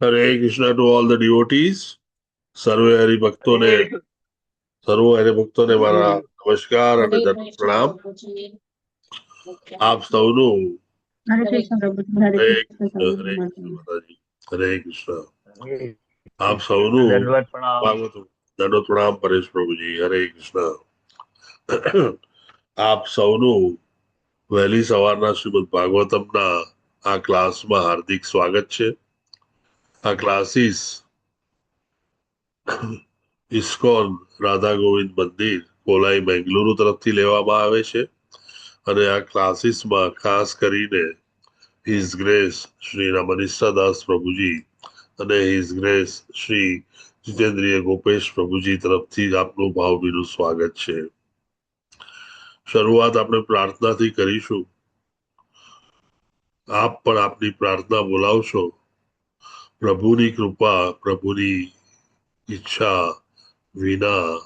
Hare Krishna to all the ડિવોટીઝ. સર્વે હરિભક્તોને મારા નમસ્કાર અને હરે દંડ કૃષ્ણ પ્રણામ. પ્રભુજી. આપ સૌનું હરે કૃષ્ણ પ્રભુજી, હરે હરે કૃષ્ણ કૃષ્ણ, હરે પ્રભુજી. કૃષ્ણ માતાજી, હરે કૃષ્ણ. આપ કૃષ્ણ સૌનું દંડવત પ્રણામ. દંડોત પ્રણામ પરેશ પ્રભુજી, હરે કૃષ્ણ. આપ સૌનું વહેલી સવારના શ્રીમદ ભાગવતમના આ ક્લાસમાં હાર્દિક સ્વાગત છે. આ ક્લાસીસ ઇસ્કોન રાધા ગોવિંદ મંદિર કોલાઈ બેંગલુરુ તરફથી લેવામાં આવે છે અને આ ક્લાસીસમાં ખાસ કરીને હિઝ ગ્રેસ શ્રી રમણીશા દાસ પ્રભુજી અને હિઝ ગ્રેસ શ્રી જીતેન્દ્રિય ગોપેશ પ્રભુજી તરફથી આપનું ભાવભીનું સ્વાગત છે. શરૂઆત આપણે પ્રાર્થનાથી કરીશું. આપ પણ આપની પ્રાર્થના બોલાવશો. પ્રભુની કૃપા, પ્રભુની ઈચ્છા વિના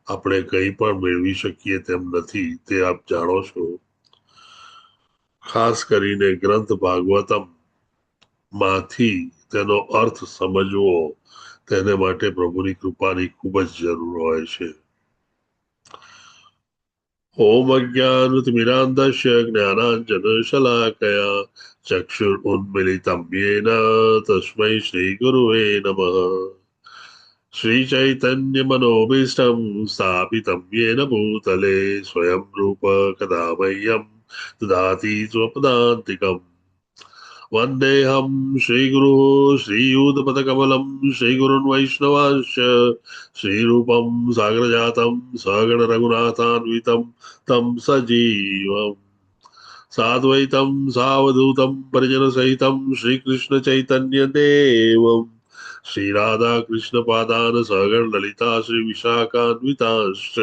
આપણે કંઈ પણ મેળવી શકીએ તેમ નથી, તે આપ જાણો છો. ખાસ કરીને ગ્રંથ ભાગવતમ માંથી તેનો અર્થ સમજવો, તેને માટે પ્રભુની કૃપાની ખૂબ જ જરૂર હોય છે. ઓમ અજ્ઞાનતિમિરાંધસ્ય જ્ઞાનાંજન શલાકયા ચક્ષુરુન્મિલિતમ યેન તસ્મૈ શ્રી ગુરુવે નમઃ. શ્રી ચૈતન્ય મનોભીષ્ટમ સ્થાપિતમ યેન ભૂતલે સ્વયં રૂપ કદા મહ્યમ દદાતિ સ્વપદાંતિકમ. વંદેહમ શ્રી ગુરુ શ્રીયુતપદકમલમ શ્રી ગુરુન વૈષ્ણવાંશ શ્રી રૂપમ સાગર જાતમ સગણ રઘુનાથાન્વિતમ તમ સજીવમ સાદ્વૈતમ સાવધૂતમ પરિજન સહિતમ શ્રી કૃષ્ણ ચૈતન્ય દેવમ શ્રી રાધા કૃષ્ણ પાદાન સગણ લલિતા શ્રી વિશાખાન્વિતાંશ.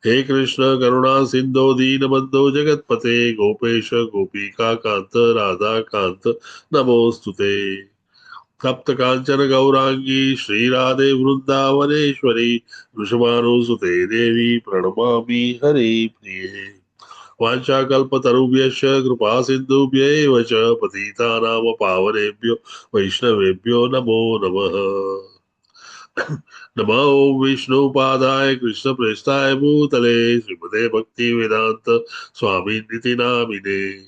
હે કૃષ્ણ કરુણા સિંધો દીનબંધો જગતપતે ગોપેશ ગોપિકા કાંત રાધા કાંત નમોસ્તુતે. તપ્ત કાંચન ગૌરાંગી શ્રી રાધે વૃંદાવનેશ્વરી વૃષભાનુસુતે દેવી પ્રણમામિ હરે પ્રિયે. વાંચાકલ્પતરુભ્યશ્ચ કૃપા સિંધુભ્યૈવ ચ પતિતાનામ પાવનેભ્યો વૈષ્ણવેભ્યો નમો નમઃ. નમો વિષ્ણુપાદાય કૃષ્ણ પ્રેષ્ઠાય ભૂતલે શ્રીમદે ભક્તિ વેદાંત સ્વામી નિતિ નામિને.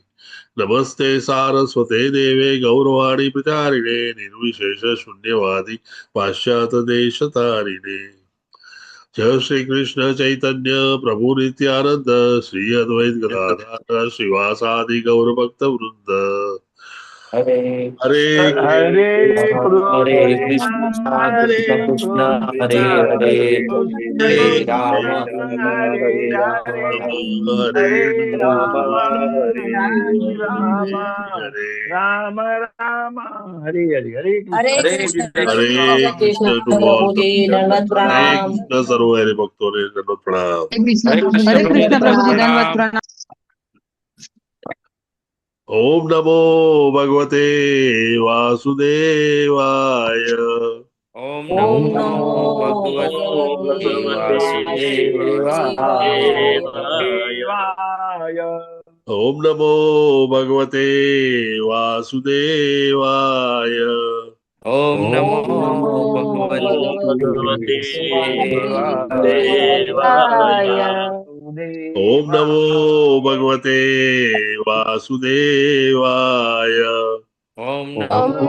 નમસ્તે સારસ્વતે દેવે ગૌરવાણી પ્રચારિણે નિર્વિશેષ શૂન્યવાદી પાશ્ચાત દેશ તારિણે. જય શ્રી કૃષ્ણ ચૈતન્ય પ્રભુ નિત્યાનંદ શ્રી અદ્વૈત ગદાધર શ્રીવાસાદિ ગૌર ભક્ત વૃંદ. હરે હરે હરે હરે કૃષ્ણ કૃષ્ણ હરે કૃષ્ણ કૃષ્ણ હરે હરે કૃષ્ણ હરે રામ હરે હરે રામ હરે હરે હરે રામ રામ હરે રામ હરે રામ રામ હરે હરે હરે હરે કૃષ્ણ કૃષ્ણ પ્રભુજી કૃષ્ણ દંડવત હરે પ્રણામ. કૃષ્ણ ટુ ઓલ ધ પ્રભુજી દંડવત હરે પ્રણામ. કૃષ્ણ સર્વ હરે ભક્તોને દંડવત પ્રણામ. હરે કૃષ્ણ હરે પ્રભુ, કૃષ્ણ હરે પ્રભુજી કૃષ્ણ પ્રભુજી, દંડવત દંડવત પ્રણામ. પ્રણામ. ઓમ નમો ભગવતે વાસુદેવાય. ઓમ ઓમ નમો નમો ભગવતે ભગવતે વાસુદેવાય. વાસુદેવાય. ઓમ નમો ભગવતે વાસુદેવાય. ઓમ નમો ઓમ નમો ભગવતે ભગવતે વાસુદેવાય. ઓમ નમો વાસુદેવાય. ભગવતે વાસુદેવાય. ઓમ ઓમ નમો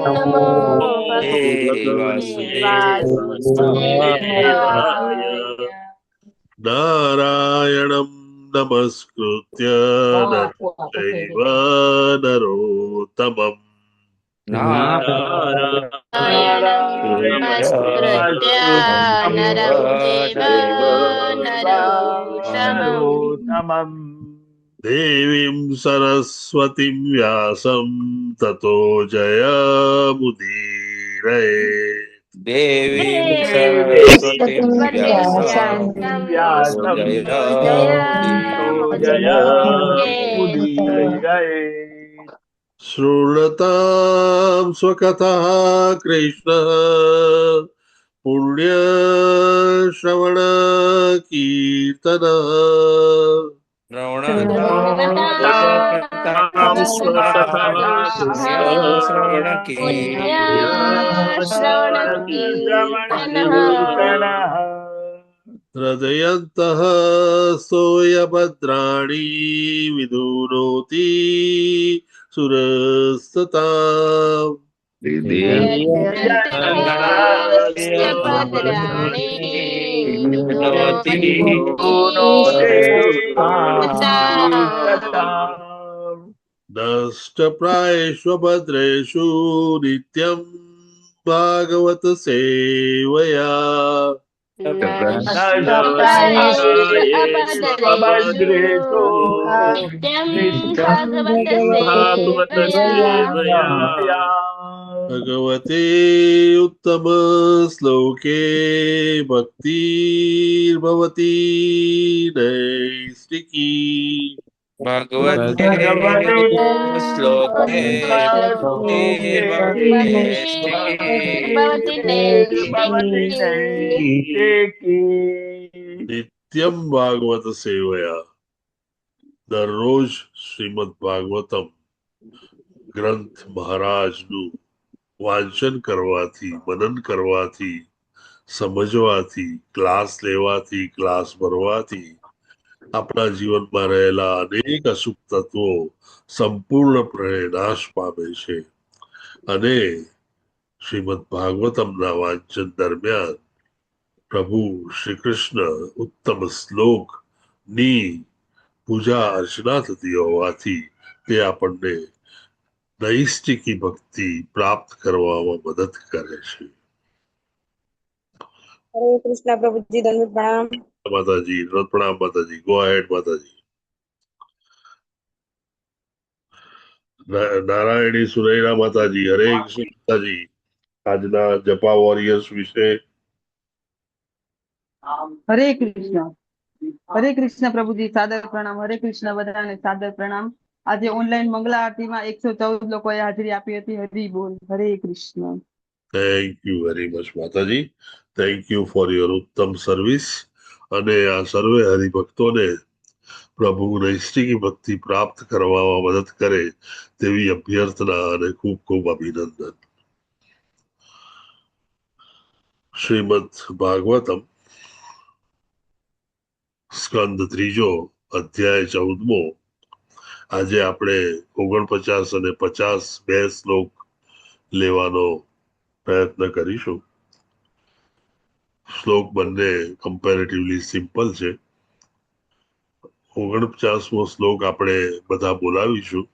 નમો ભગવતે ભગવતે વાસુદેવાય. વાસુદેવાય. નારાયણમ નમસ્કૃત્ય નરચૈવ નરોત્તમમ. નારાયણં નારાયણ નમસ્કૃત્ય નમસ્કૃત્યં નરં ચૈવ નરં ચૈવ નરોત્તમम्. નરોત્તમં. દેવીમ સરસ્વતીમ વ્યાસમ તતો જયમુદીરયે. દેવીં દેવી સરસ્વતીં વ્યાસં સરસ્વતીં તતો વ્યાસં તતો જયमुदीरये. જયमुदीरये. शृणतां स्वकथः कृष्ण पुण्यश्रवणकीर्तन. श्रवणकामस्य श्रृणुतां हृदयन्तः सोऽयभद्राणि विधुनोति सुरस्तताम् नष्टप्रायेष्वभद्रेषु नित्यं भागवत सेवया भगवते उत्तम श्लोके भक्तिर्भवती नैष्टिकी भगवते श्लोके नित्यं भागवत सेवया दररोज श्रीमद भागवतम ગ્રંથ મહારાજનું વાંચન કરવાથી મનન કરવાથી સમજવાથી ક્લાસ લેવાથી ક્લાસ ભરવાથી આપણા જીવનમાં રહેલા અનેક અશુભ તત્વો સંપૂર્ણપણે નાશ પામે છે અને શ્રીમદ ભાગવતમના વાંચન દરમિયાન પ્રભુ શ્રી કૃષ્ણ ઉત્તમ શ્લોકની પૂજા અર્ચના થતી હોવાથી તે આપણને નૈષ્ટિકી ભક્તિ પ્રાપ્ત કરવામાં મદદ કરે છે. હરે કૃષ્ણ પ્રભુજી, દંડ પ્રણામ. માતાજી, પ્રણામ માતાજી. ગો અહેડ માતાજી. નારાયણી સુરૈના માતાજી, હરે કૃષ્ણ માતાજી. આજના જપા વોરિયર્સ વિશે હરે કૃષ્ણ પ્રભુજી, સાદર પ્રણામ. હરે કૃષ્ણ બધાને સાદર પ્રણામ. આજે ઓનલાઈન મંગલા આરતીમાં 114 લોકોએ હાજરી આપી હતી. હરી બોલ. હરે Krishna. Thank you very much માતાજી. થેન્ક યુ ફોર યોર ઉત્તમ સર્વિસ. અને આ સર્વે હરિભક્તોને પ્રભુ નૈષ્ટિકી ભક્તિ પ્રાપ્ત કરવામાં મદદ કરે તેવી અભ્યર્થના અને ખૂબ ખૂબ અભિનંદન. શ્રીમદ ભાગવતમ સ્કંદ 3 અધ્યાય 14. આજે આપણે 49 અને 50 બે શ્લોક લેવાનો પ્રયત્ન કરીશું. શ્લોક બંને કમ્પેરેટિવલી સિમ્પલ છે. 49મો શ્લોક આપણે બધા બોલાવીશું.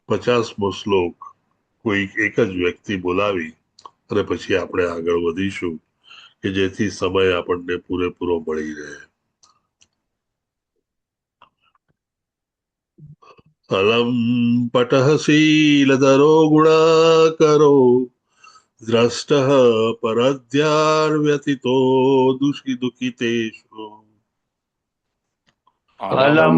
50મો શ્લોક કોઈ એક જ વ્યક્તિ બોલાવી અને પછી આપણે આગળ વધીશું કે જેથી સમય આપણને પૂરેપૂરો મળી રહે. અલમ પટઃ શીલધરો ગુણાકરો દ્રષ્ટઃ પરધ્યાર્વ્યતિતો દુઃખિતેષુ અલમ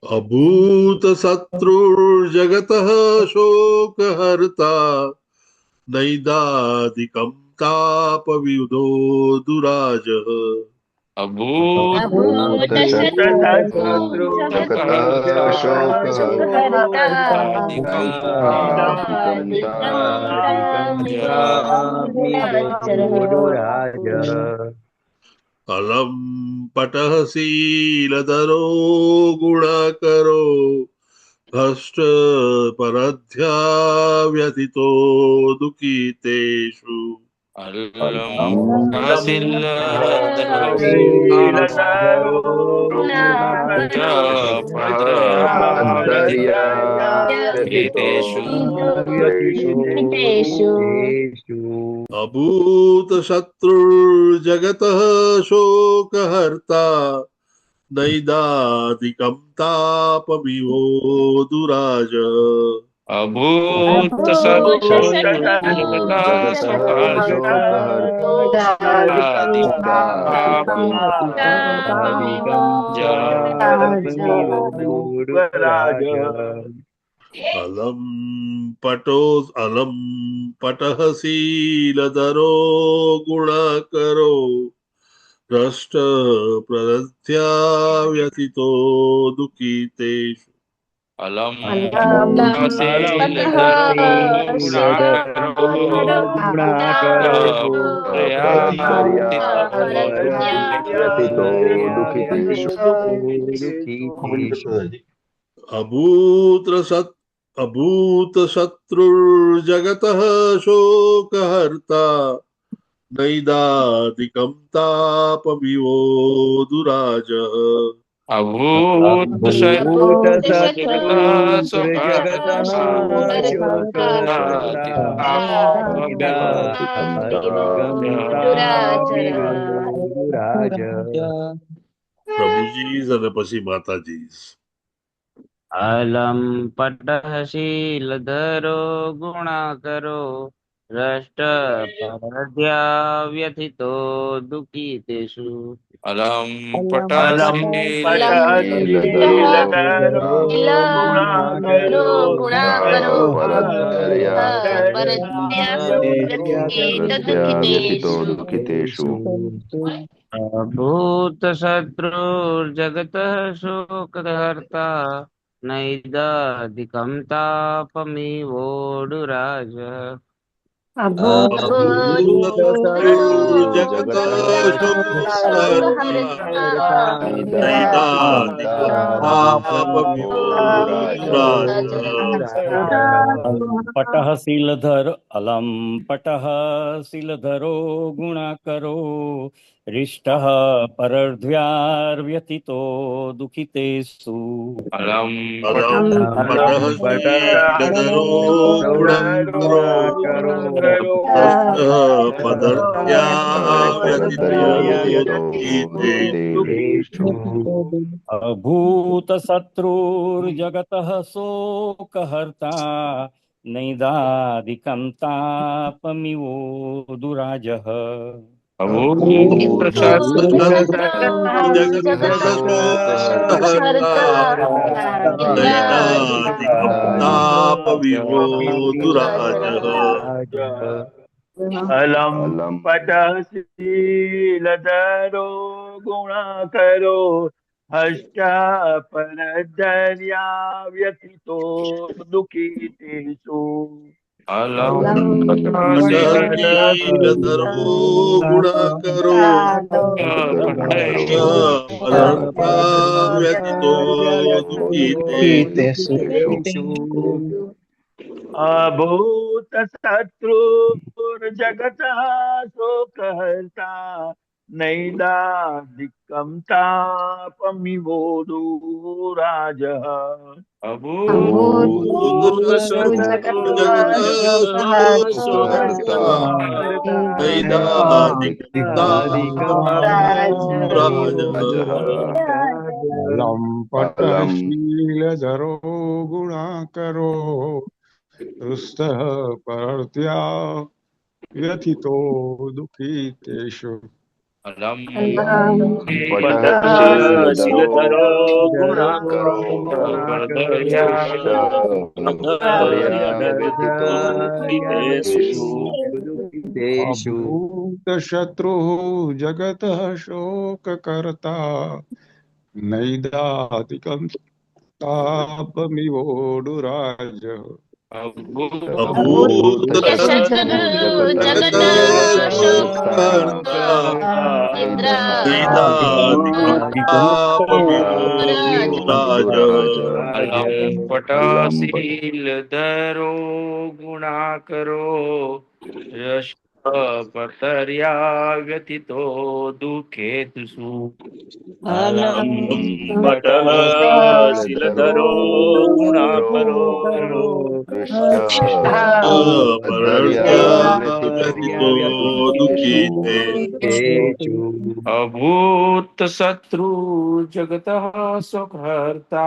અભૂત શત્રુર્જગતઃ શોકહર્તા નૈદાદિકં તાપ વિદો દુરાજઃ અલમ પટઃ શીલધરો ગુણાકરો ભ્રષ્ટ પરધ્યાવ્યતિતો દુઃખિતેષુ અભૂત શત્રુર્જગતઃ શોકહર્તા નૈદાદિકં તાપમિવો દુરાજ अलम अलम पटः शीलधरो गुणाकरो भ्रष्ट प्रदध्या व्यथितो दुःखितेषु अलम अलं गुणाकरो व्यथितो दुःखितेषु अभूत शत्रुर्जगतः शोकहर्ता नैदादिकं तापमिवोऽधुराजः अभूत शत्रु जगतः जगतः પ્રભુજી અને પછી માતાજી. अलम पटः शीलधरो गुणाकरो भ्रष्ट परद्या व्यथितो दुःखितेषु अलम अलम पटशीलधरो गुणाकरो व्यथितो दुःखितेषु अभूत शत्रुर्जगतः शोकहर्ता नैदाधिकं तापमिवोडुराज पटः शीलधरो गुणाकरो रिष्टः परर्ध्यार्व्यथितो दुःखितेषु अलम पटः शीलधरो गुणाकरो पदर्ध्या व्यथितो दुःखितेषु अभूत शत्रुर्जगतः शोकहर्ता नैदादिकं तापमिवोऽधुराजः अभूत अलम पटशीलधरो गुणाकरो हष्ट परधर्या व्यथितो दुःखितेषु अलम शीलधरो गुणाकरो व्यथितो दुःखितेषु अभूत शत्रुर्जगतः शोकहर्ता नैदादिकं तापमिवोऽधुराजः अलम पटशीलधरो गुणाकरो रुष्टः परर्त्या व्यथितो दुःखितेषु अलम पटशीलधरो गुणाकरो अभूत शत्रुः जगतः शोककर्ता नैदातिकं तापमिवोडुराजः पटशीलधरो गुणाकरो पतर्या व्यथितो दुःखेतुषु पटशीलधरो गुणाकरो अभूत शत्रु जगतः सुखहर्ता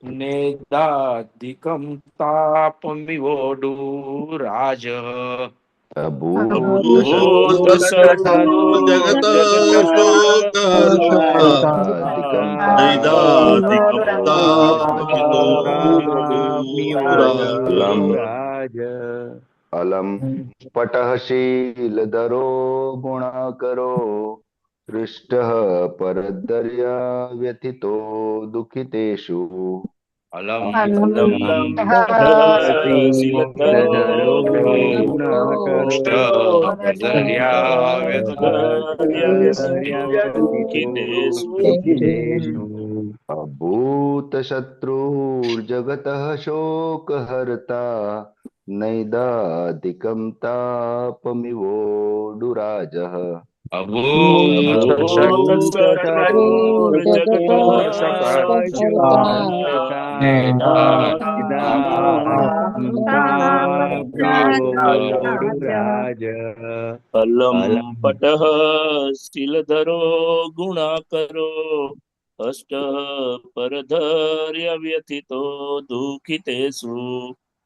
नेदाधिकं तापमिवोडुराजः अभूत भूत शत्रु जगत शोक नैदाधिकं नैदाधिकं तापमितो तापमिवोढुराज अलं दूराज अलं पटः शीलधरो गुणाकरो हृष्टः परदर्या व्यथितो दुःखितेषु अलम अलम पटशीलधरो पटशीलधरो गुणाकरो दर्या दुःखितेषु दुःखितेषु अभूतशत्रुर्जगतः शोकहर्ता नैदाधिकं तापमिवोडुराजः अभूत भूत शत्रुर्जगतः शोकहर्ता निदाधिकं अलम अलम पटः शीलधरो गुणाकरो अष्ट परधर्य व्यथितो दुःखितेषु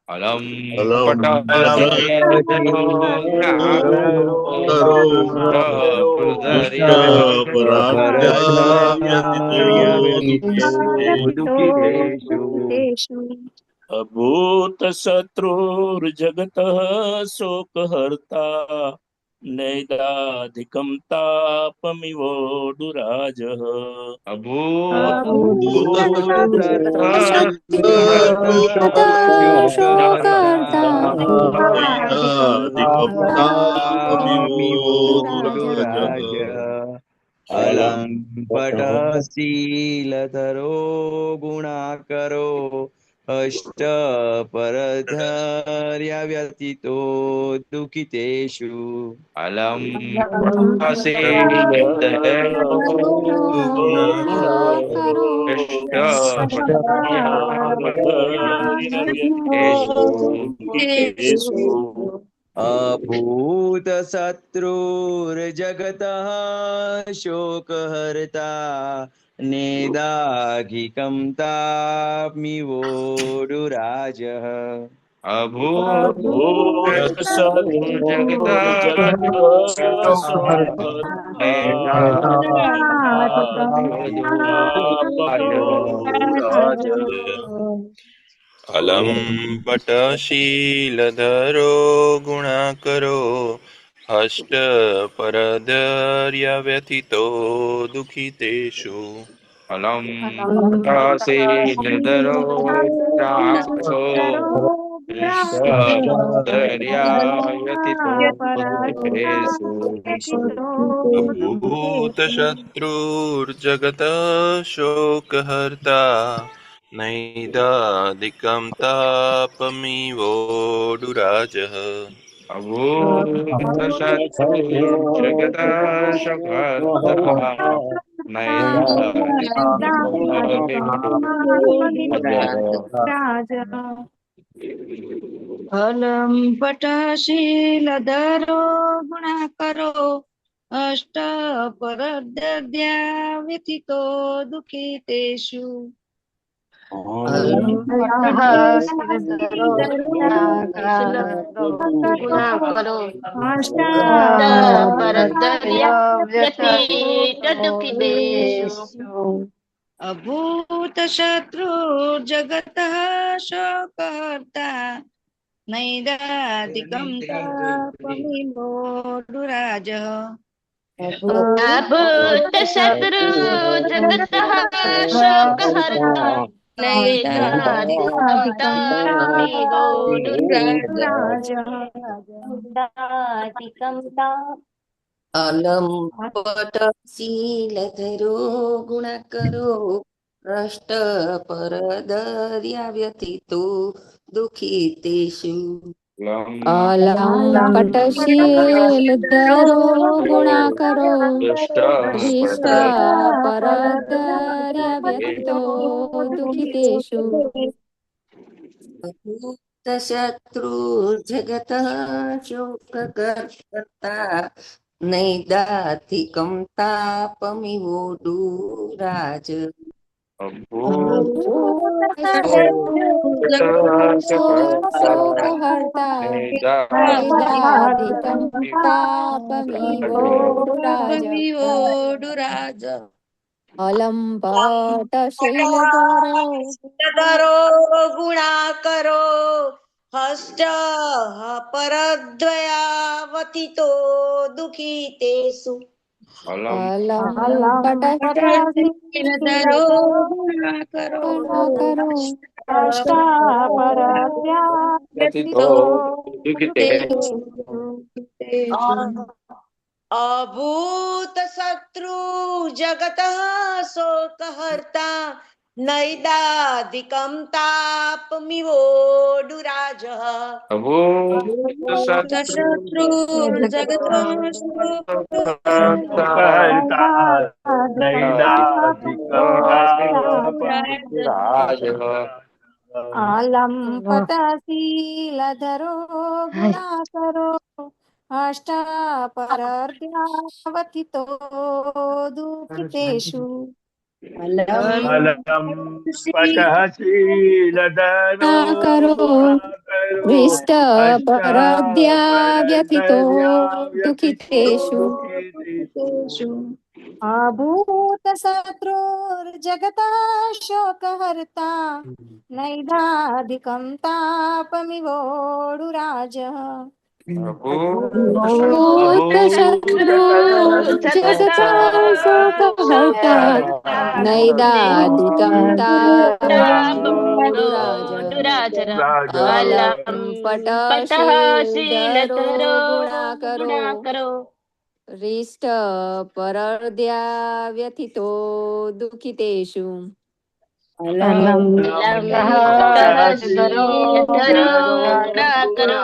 अलम अलम पटशीलधरो करो दुष्ट पराध्या व्यतीतो दुःखितेषु अभूत शत्रुर्जगतः शोकहर्ता नैदाधिकं तापमिवोडुराजः अभूत शोकहर्ता नैदाधिकं तापमिवोऽधुराजः अलम पटशीलधरो गुणाकरो अष्ट परधर्या व्यतीतो दुःखितेषु अलम गुणाकरो अभूत शत्रुर्जगतः शोकहर्ता नेदाघिकं तापमिवोडुराजः अभूत अलम पटशीलधरो गुणाकरो हष्ट परधर्य व्यथितो दुःखितेषु अलम पटशीलधरो अभूत शत्रुर्जगतः शोकहर्ता नैदाधिकं तापमिवोडुराजः अभूत शत्रुर्जगतः शोकहर्ता अलम पटशीलधरो गुणाकरो अष्ट परद्या व्यथितो दुःखितेषु अलम पटशीलधरो गुणाकरो अष्ट परद्या व्यथितो दुःखितेषु अभूत शत्रु जगतः शोकहर्ता नैदाधिकं तापमिवोडुराजः अभूत शत्रु जगतः शोकहर्ता नैदाधिकं तापमिवोडुराजः अलम पटशीलधरो गुणकरो भ्रष्ट परदर्या व्यथितो दुःखितेषु अलम पटशीलधरो गुणाकरो हृष्ट परदर्या व्यथितो दुःखितेषु अभूत शत्रु जगतः शोककर्ता नैदाधिकं तापमिवोडुराज अभूत शोकहर्ता वेदाधिकं तापमिवोडुराज विवोडुराज अलं पटशीलधरो धरो गुणाकरो हस्त परद्वयावथितो दुःखितेषु अलं धरो गुणाकरो पटशीलधरो व्यथितो दुःखितेषु अभूत शत्रु जगतः शोकहर्ता नैदाधिकं तापमिवोडुराजः अभूत शत्रुर्जगतः शोकहर्ता अलं पटशीलधरो गुणाकरो अष्टापरद्यावथितो दुःखितेषु करो हृष्टपरद्याव्यथितो दुःखितेषु अभूतशत्रुर्जगतः शोकहर्ता नैदाधिकं तापमिवोडुराजः भूतशत्रु जगतः शोकहर्ता नैदाधिकं तापमिवोडुराज अलं पटशीलधरो गुणाकरो हृष्ट परद्या व्यथितो दुःखितेषु अलं पटशीलधरो गुणाकरो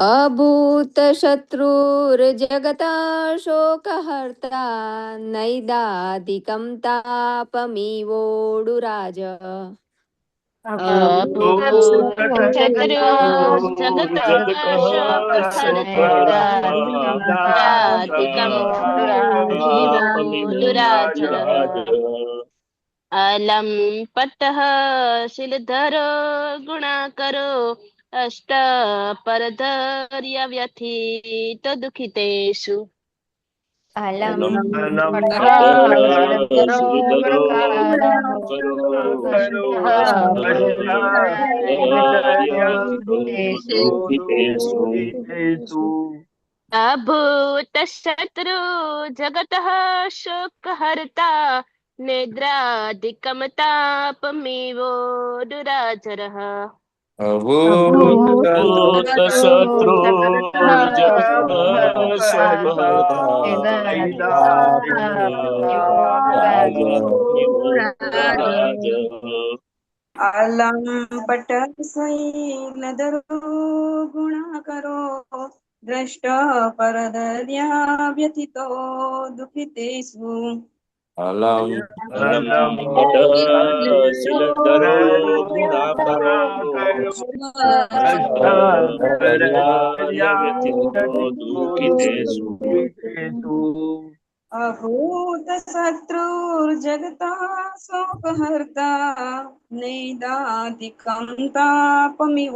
अभूतशत्रुर्जगतः शोकहर्ता नैदाधिकं तापमिवोडुराज अलं पटः शिलधरो गुणाकरो अष्ट परधर्य व्यथित दुःखितेषु अलं अभूतशत्रु जगतः शोकहर्ता निद्राधिकं तापमिवोडुराजरः अलं पटशीलधरो गुणाकरो दृष्ट परदर्या व्यथितो दुःखितेषु अलं पटशीलधरो गुणाकरो व्यथितो दुःखितेषु अभूत शत्रुर्जगतः शोकहर्ता नैदाधिकं तापमिवोडुराजः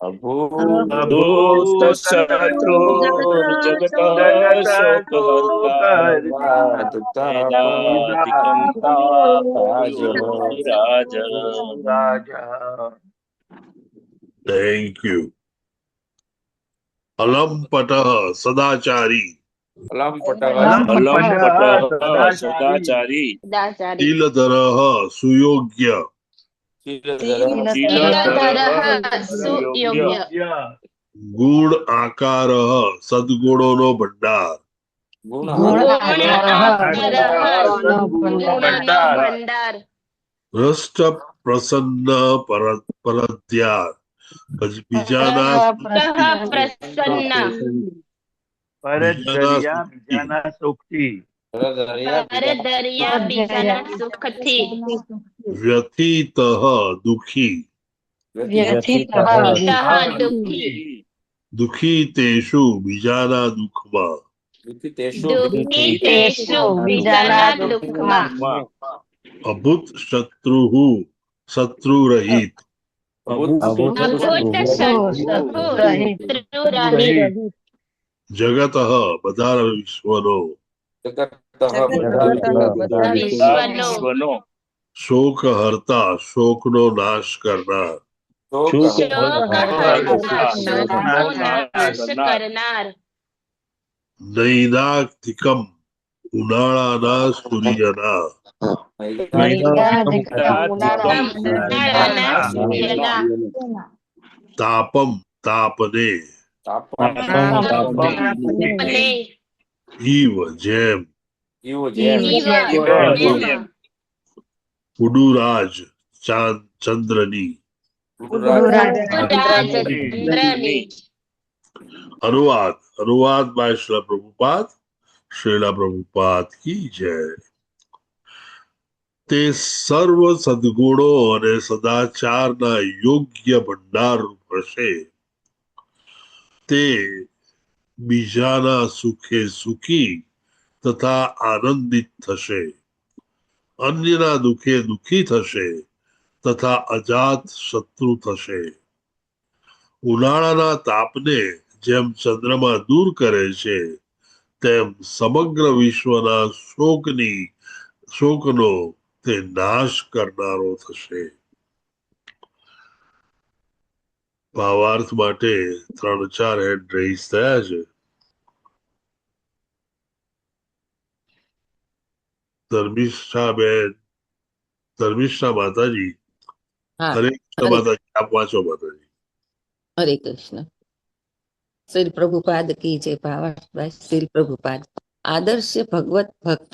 अभूतशत्रुर्जगतः शोकहर्ता नैदाधिकं तापमिवोडुराजः. Thank you. Alam patah सदाचारी अलं पटः सदाचारी शीलधरः सुयोग्य सुयोग्य गुण आकारः सद्गुणोનો ભંડાર भंडार હૃષ્ટ પ્રસન્ન પરદ્યાર બીજાના વ્યથિતઃ દુઃખી દુઃખિતેષુ બીજાના દુઃખમાં દુઃખિતેષુ બીજાના દુઃખમાં અભૂત શત્રુ શત્રુ રહિત અભૂત શત્રુ રહિત જગત બધા વિશ્વનો વિશ્વનો શોક હર્તા શોકનો નાશ કરનાર નાશ કરનાર નૈનાતિકમ ઉનાળાના સૂર્યના તાપમ તાપને ઈવ જેમ ઉડુરાજ ચંદ્રની अनुवाद बाय श्रीला प्रभुपाद की जय। તે સર્વ સદગુણો અને સદાચારના યોગ્ય ભંડાર હશે. તે બીજાના સુખે સુખી તથા આનંદિત થશે, અન્યના દુઃખે દુઃખી થશે તથા અજાત શત્રુ થશે. ઉનાળાના તાપને જેમ ચંદ્રમા દૂર કરે છે તેમ સમગ્ર વિશ્વના શોકનો તે નાશ કરનારો થશે. ભાવાર્થ માટે 3-4 હેડ રેઇઝ થયા છે. ધર્મિષ્ઠા માતાજી, હરે કૃષ્ણ માતાજી, આપ વાંચો માતાજી. હરે કૃષ્ણ. શ્રી પ્રભુપાદ કી જય. ભાવાર્થ શ્રી પ્રભુપાદ. આદર્શ ભગવત ભક્ત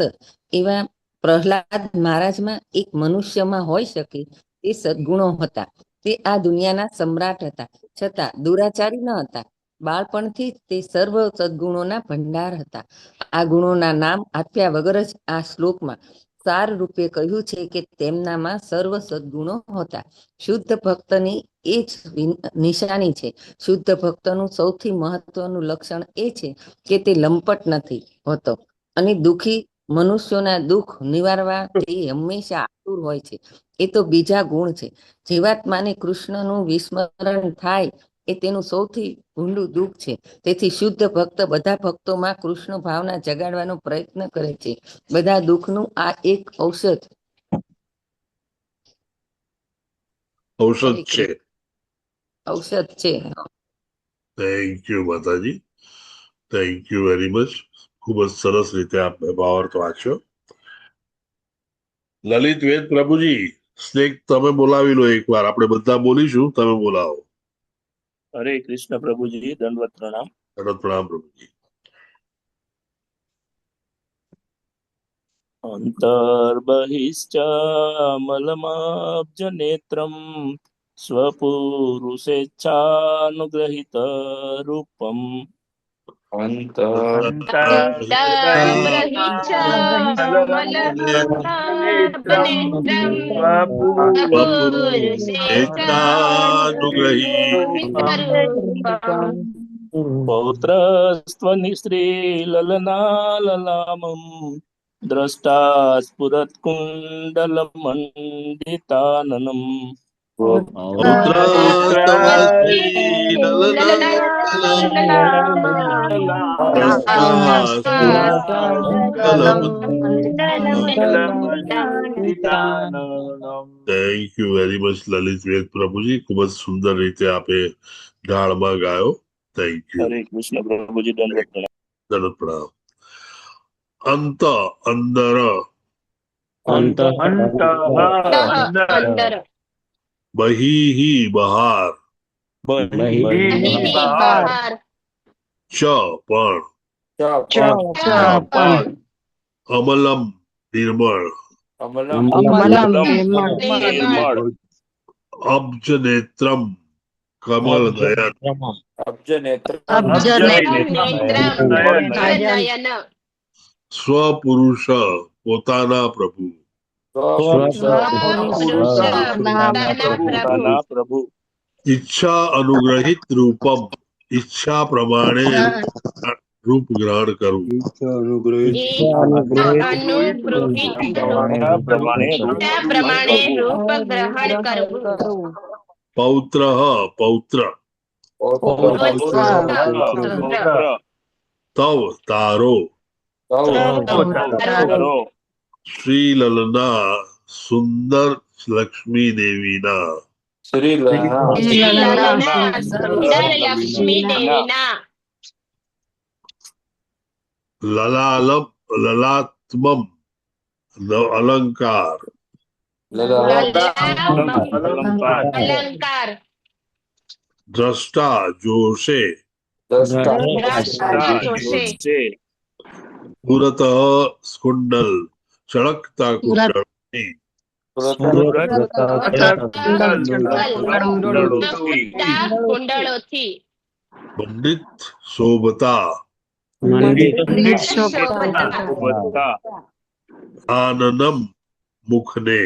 એવા પ્રહલાદ મહારાજમાં એક મનુષ્યમાં હોઈ શકે તે સદગુણો હતા. તે આ દુનિયાના સમ્રાટ હતા, છતાં દુરાચારી ન હતા. બાળપણથી જ તે સર્વ સદગુણોના ભંડાર હતા. આ ગુણોના નામ આપ્યા વગર જ આ શ્લોકમાં સાર રૂપે કહ્યું છે કે તેમનામાં સર્વ સદગુણો હતા. શુદ્ધ ભક્તની એ જ નિશાની છે. શુદ્ધ ભક્તનું સૌથી મહત્વનું લક્ષણ એ છે કે તે લંપટ નથી હોતો અને દુઃખી મનુષ્યોના દુઃખ નિવારવા તે હંમેશા આતુર હોય છે. એ તો બીજા ગુણ છે. જીવાત્માને કૃષ્ણનું વિસ્મરણ થાય એ તેનું સૌથી ઊંડું દુઃખ છે. તેથી શુદ્ધ ભક્ત બધા ભક્તોમાં કૃષ્ણ ભાવના જગાડવાનો પ્રયત્ન કરે છે. બધા દુઃખનું આ એક ઔષધ છે. ઔષધ છે. થેન્ક યુ માતાજી, થેન્ક યુ વેરી મચ. ખૂબ જ સરસ રીતે આપને ભાવાર્થ વાંચ્યો. લલિત વેદ પ્રભુજી, સ્નેક તમે બોલાવી લો એકવાર. આપણે બધા બોલીશું, તમે બોલાવો. હરે કૃષ્ણ પ્રભુજી, દંડવત પ્રણામ. દંડવત પ્રણામ પ્રભુજી. અંતર્બહિશ્ચ મલમાબ્જ નેત્રમ સ્વપુરુષેચ્છાનુગ્રહિત રૂપમ પૌત્રસ્ત્વની શ્રીલલનાલલામમ દ્રષ્ટા સ્ફુરત કુંડલમંડિતાનનમ thank you very much Lalit Ved પ્રભુજી. ખૂબ જ સુંદર રીતે આપે ઢાળમાં ગાયો. Thank you. હરે કૃષ્ણ પ્રભુજી, દંડવત પ્રણામ. દંડવત પ્રણામ. અંત અંદર, બહિ બહાર, ચ પણ, અમલમ નિર્મળ, અબ્જ નેત્રમ કમલ નયન, સ્વપુરુષ પોતાના પ્રભુ, ઈચ્છા અનુગ્રહિત રૂપમ ઈચ્છા પ્રમાણે રૂપ ગ્રહણ કરવું. અનુગૃહિત પ્રમાણે રૂપ ગ્રહણ કરવું. પૌત્ર પૌત્ર તવ તારો શ્રીલલના સુંદર લક્ષ્મી દેવીના લક્ષ્મી દેવીના લલાત્મમ અલંકાર અલંકાર દ્રષ્ટા જોશે પુરત સ્કુંડલ ચળકતા કુંડળની કુંડળોથી મંડિત શોભતા આનનમ મુખને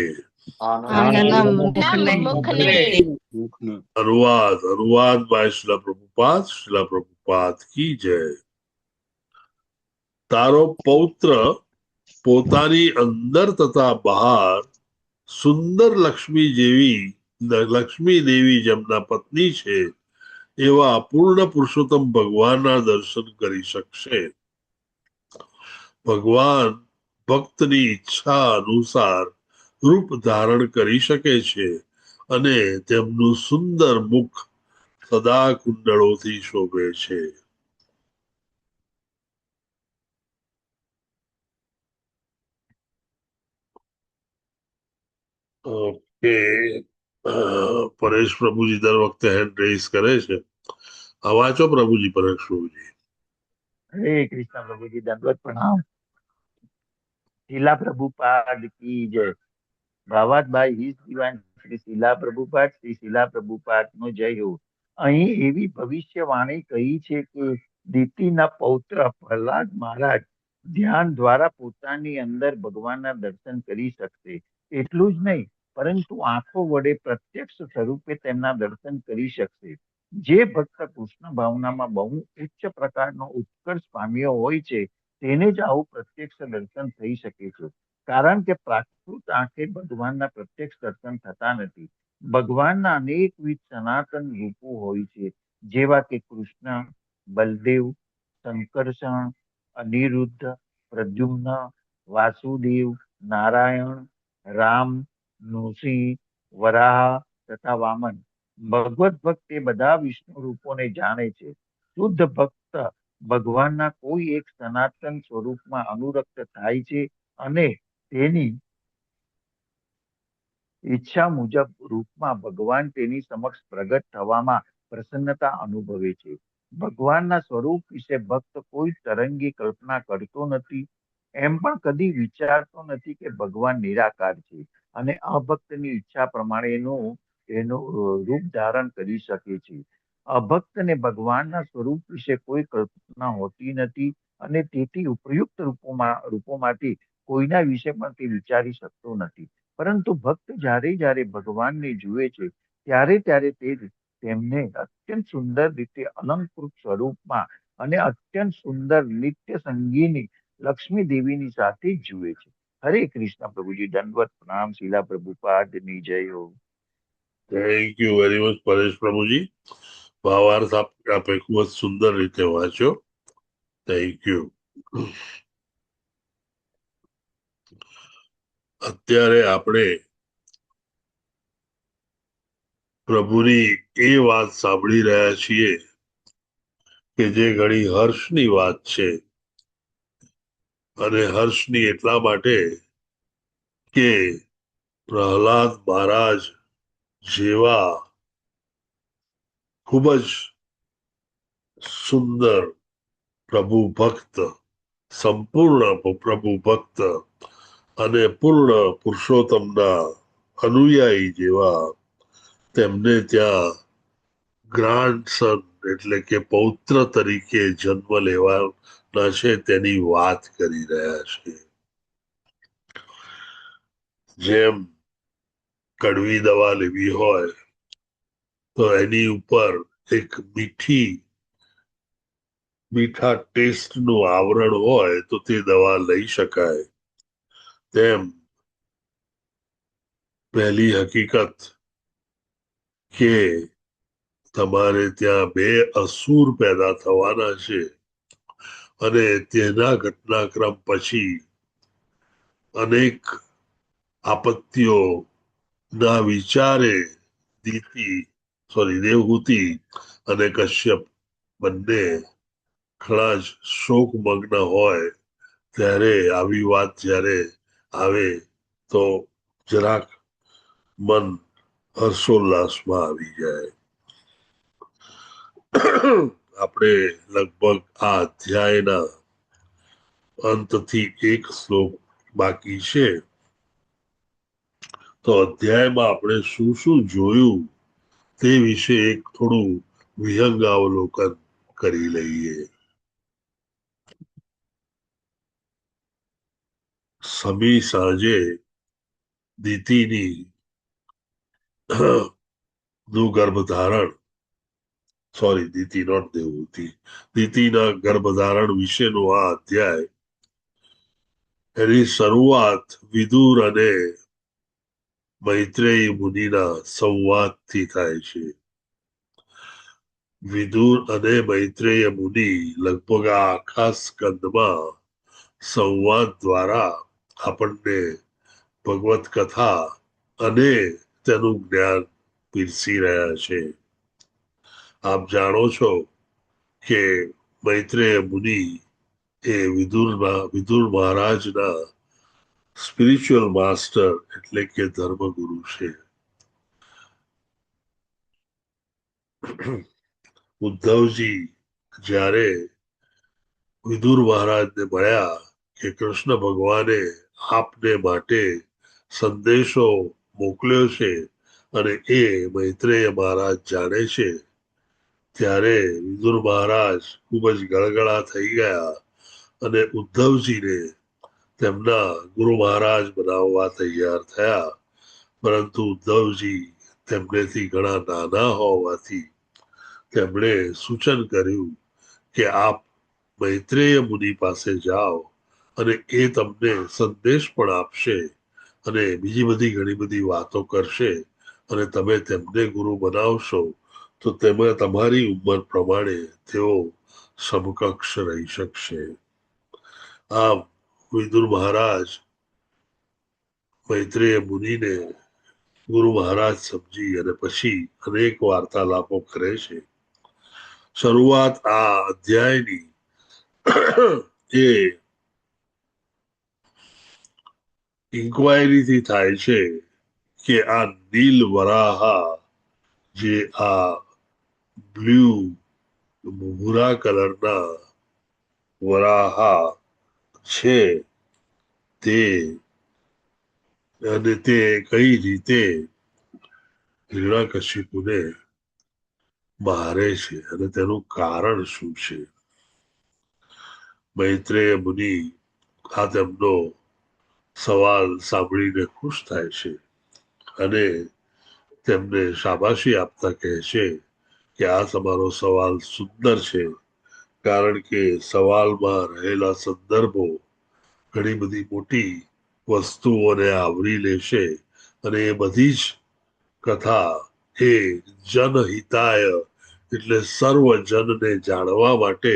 अनुवाद बाय शिला प्रभुपाद की जय. તારો પૌત્ર પોતાની અંદર તથા બહાર સુંદર લક્ષ્મી દેવી જેમના પત્ની છે એવા પૂર્ણ પુરુષોત્તમ ભગવાનના દર્શન કરી શકશે. ભગવાન ભક્તની ઈચ્છા અનુસાર રૂપ ધારણ કરી શકે છે અને તેમનું સુંદર મુખ સદા કુંડળોથી શોભે છે. ઓકે, પરેશ પ્રભુજી દર વખતે હેન્ડ રેઝ કરે છે. આ વાંચો પ્રભુજી. પરેશ પ્રભુજી. હરે કૃષ્ણ પ્રભુજી, દંડવત પ્રણામ. શીલા પ્રભુપાદ કી જય. ભાવાત ભાઈ હિઝ દિવાન શ્રી શીલા પ્રભુપાદ, શ્રી શીલા પ્રભુપાદ નો જય હો. અહીં એવી ભવિષ્યવાણી કહી છે કે દીતિના પૌત્ર પ્રહલાદ મહારાજ ધ્યાન દ્વારા પોતાની અંદર ભગવાનના દર્શન કરી શકશે. એટલું જ નહીં, પરંતુ આંખો વડે પ્રત્યક્ષ સ્વરૂપે તેમના દર્શન કરી શકશે. જે ભક્ત કૃષ્ણ ભાવનામાં બહુ ઉચ્ચ પ્રકારનો ઉત્કર્ષ પામ્યો હોય છે તેને જ આવું પ્રત્યક્ષ દર્શન થઈ શકે છે. કારણ કે પ્રાકૃત આંખે ભગવાનના પ્રત્યક્ષ દર્શન થતા નથી. ભગવાનના અનેકવિધ સનાતન રૂપો હોય છે, જેવા કે કૃષ્ણ, બલદેવ, શંકરષણ, અનિરુદ્ધ, પ્રદ્યુમ્ન, વાસુદેવ, નારાયણ, રામ, નૃસિંહ, વરાહ તથા વામન. ભગવત ભક્ત એ બધા વિષ્ણુ રૂપોને જાણે છે. શુદ્ધ ભક્ત ભગવાનના કોઈ એક સનાતન સ્વરૂપમાં અનુરક્ત થાય છે અને તેની ઈચ્છા મુજબ રૂપમાં ભગવાન તેની સમક્ષ પ્રગટ થવામાં પ્રસન્નતા અનુભવે છે. ભગવાનના સ્વરૂપ વિશે ભક્ત કોઈ તરંગી કલ્પના કરતો નથી, એમ પણ કદી વિચારતો નથી કે ભગવાન નિરાકાર છે અને અભક્તની ઈચ્છા પ્રમાણેનું એનું રૂપ ધારણ કરી શકે છે. અભક્તને ભગવાનના સ્વરૂપ વિશે કોઈ કલ્પના હોતી નથી અને તેથી ઉપયુક્ત રૂપોમાંથી કોઈના વિશે પણ તે વિચારી શકતો નથી. પરંતુ ભક્ત જ્યારે ભગવાનને જુએ છે ત્યારે તે તેમને અત્યંત સુંદર રીતે અલંકૃત સ્વરૂપમાં અને અત્યંત સુંદર નિત્ય સંગીની લક્ષ્મી દેવીની સાથે જ જુએ છે. હરે કૃષ્ણ પ્રભુજી, દંડવત પ્રણામ. શીલા પ્રભુપાદની જય હો. Thank you very much Paresh પ્રભુજી. ભાવાર્થ આપે ખૂબ જ સુંદર રીતે વાંચ્યો. Thank you. અત્યારે આપણે પ્રભુની એ વાત સાંભળી રહ્યા છીએ કે જે ઘણી હર્ષની વાત છે. અને હર્ષની એટલા માટે કે પ્રહલાદ મહારાજ જેવા ખૂબ જ સુંદર પ્રભુ ભક્ત, સંપૂર્ણ પ્રભુ ભક્ત અને પૂર્ણ પુરુષોત્તમના અનુયાયી જેવા તેમને ત્યાં ગ્રાન્ડસન એટલે કે પૌત્ર તરીકે જન્મ લેવાના છે તેની વાત કરી રહ્યા છે. જેમ કડવી દવા લેવી હોય તો એની ઉપર એક મીઠી મીઠા ટેસ્ટનું આવરણ હોય તો તે દવા લઈ શકાય. તેમ પહેલી હકીકત કે તમારે ત્યાં બે અસુર પેદા થવાના છે અને તેના ઘટનાક્રમ પછી અનેક આપત્તિઓ ના વિચારે દેવહૂતિ અને કશ્યપ બંને ઘણા જ શોકમગ્ન હોય ત્યારે આવી વાત જ્યારે આવે તો જરાક મન હર્ષોલ્લાસમાં આવી જાય. આપણે લગભગ આ અધ્યાયના અંતથી એક શ્લોક બાકી છે. તો અધ્યાયમાં આપણે શું શું જોયું તે વિશે એક થોડું વિહંગાવલોકન કરી લઈએ. સમી સાંજે દીતિની નું ગર્ભધારણ દીતિ નોટ દેવહૂતિ દીતિના ગર્ભધારણ વિશેનો આ અધ્યાય એની શરૂઆત વિદુર અને મૈત્રેય મુનિના સંવાદથી થાય છે. વિદુર અને મૈત્રેય મુનિ લગભગ આ આખા સ્કંદમાં સંવાદ દ્વારા આપણને ભગવત કથા અને તેનું જ્ઞાન પીરસી રહ્યા છે. આપ જાણો છો કે મૈત્રેય મુનિ એ વિદુર મહારાજના સ્પિરિચ્યુઅલ માસ્ટર એટલે કે ધર્મગુરુ છે. ઉદ્ધવજી જ્યારે વિદુર મહારાજને મળ્યા કે કૃષ્ણ ભગવાને આપને માટે સંદેશો મોકલ્યો છે અને એ મૈત્રેય મહારાજ જાણે છે, ત્યારે વિદુર મહારાજ ખૂબ જ ગળગળા થઈ ગયા અને ઉદ્ધવજીને તેમના ગુરુ મહારાજ બનાવવા તૈયાર થયા. પરંતુ ઉદ્ધવજી તેમનેથી ઘણા નાના હોવાથી તેમણે સૂચન કર્યું કે આપ મૈત્રેય મુનિ પાસે જાઓ અને એ તમને સંદેશ પણ આપશે અને બીજી બધી ઘણી બધી વાતો કરશે અને તમે તેમને ગુરુ બનાવશો તો તેમાં તમારી ઉંમર પ્રમાણે તેઓ સમકક્ષ રહી શકશે. આમ વિદુર મહારાજ મૈત્રેય મુનિને ગુરુ મહારાજ સમજી અને પછી અનેક વાર્તાલાપો કરે છે. શરૂઆત આ અધ્યાયની એ ઇન્ક્વાયરીથી થાય છે કે આ નીલ વરાહા જે આ બ્લુ ભૂરા કલરના વરાહા છે તે અને તે કઈ રીતે હિરણ્યકશિપુને મારે છે અને તેનું કારણ શું છે. મૈત્રેય મુનિ આ તેમનો સવાલ સાંભળીને ખુશ થાય છે અને તેમને શાબાશી આપતા કહે છે કે આ તમારો સવાલ સુંદર છે, કારણ કે સવાલમાં રહેલા સંદર્ભો ઘણી બધી મોટી વસ્તુઓને આવરી લેશે અને એ બધી જ કથા એ જનહિતાય એટલે સર્વજનને જાણવા માટે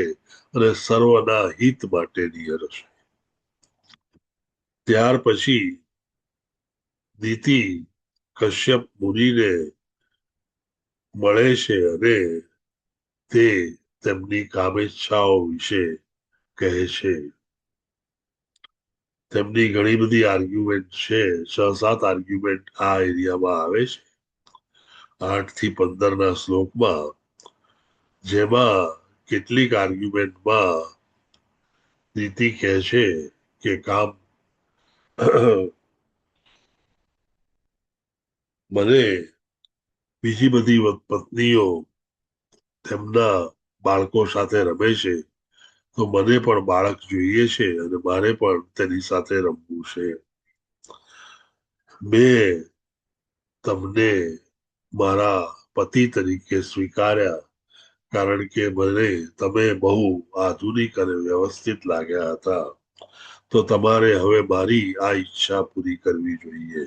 અને સર્વના હિત માટેની હશે. ત્યાર પછી દીતિ કશ્યપ મુનિને મળે છે અને તે તેમની કામેચ્છાઓ વિશે કહે છે. તેમની ઘણી બધી આર્ગ્યુમેન્ટ છે, 6-7 આર્ગ્યુમેન્ટ આ એરિયામાં આવે છે 8 થી 15 ના શ્લોકમાં, જેમાં કેટલીક આર્ગ્યુમેન્ટમાં દીતિ કહે છે કે કામ મને બીજી બધી પત્નીઓ તેમના બાળકો સાથે રમે છે તો મને પણ બાળક જોઈએ છે અને મારે પણ તેની સાથે રમવું છે. મેં તમને મારા પતિ તરીકે સ્વીકાર્યા કારણ કે મને તમે બહુ આધુનિક અને વ્યવસ્થિત લાગ્યા હતા, તો તમારે હવે મારી આ ઈચ્છા પૂરી કરવી જોઈએ.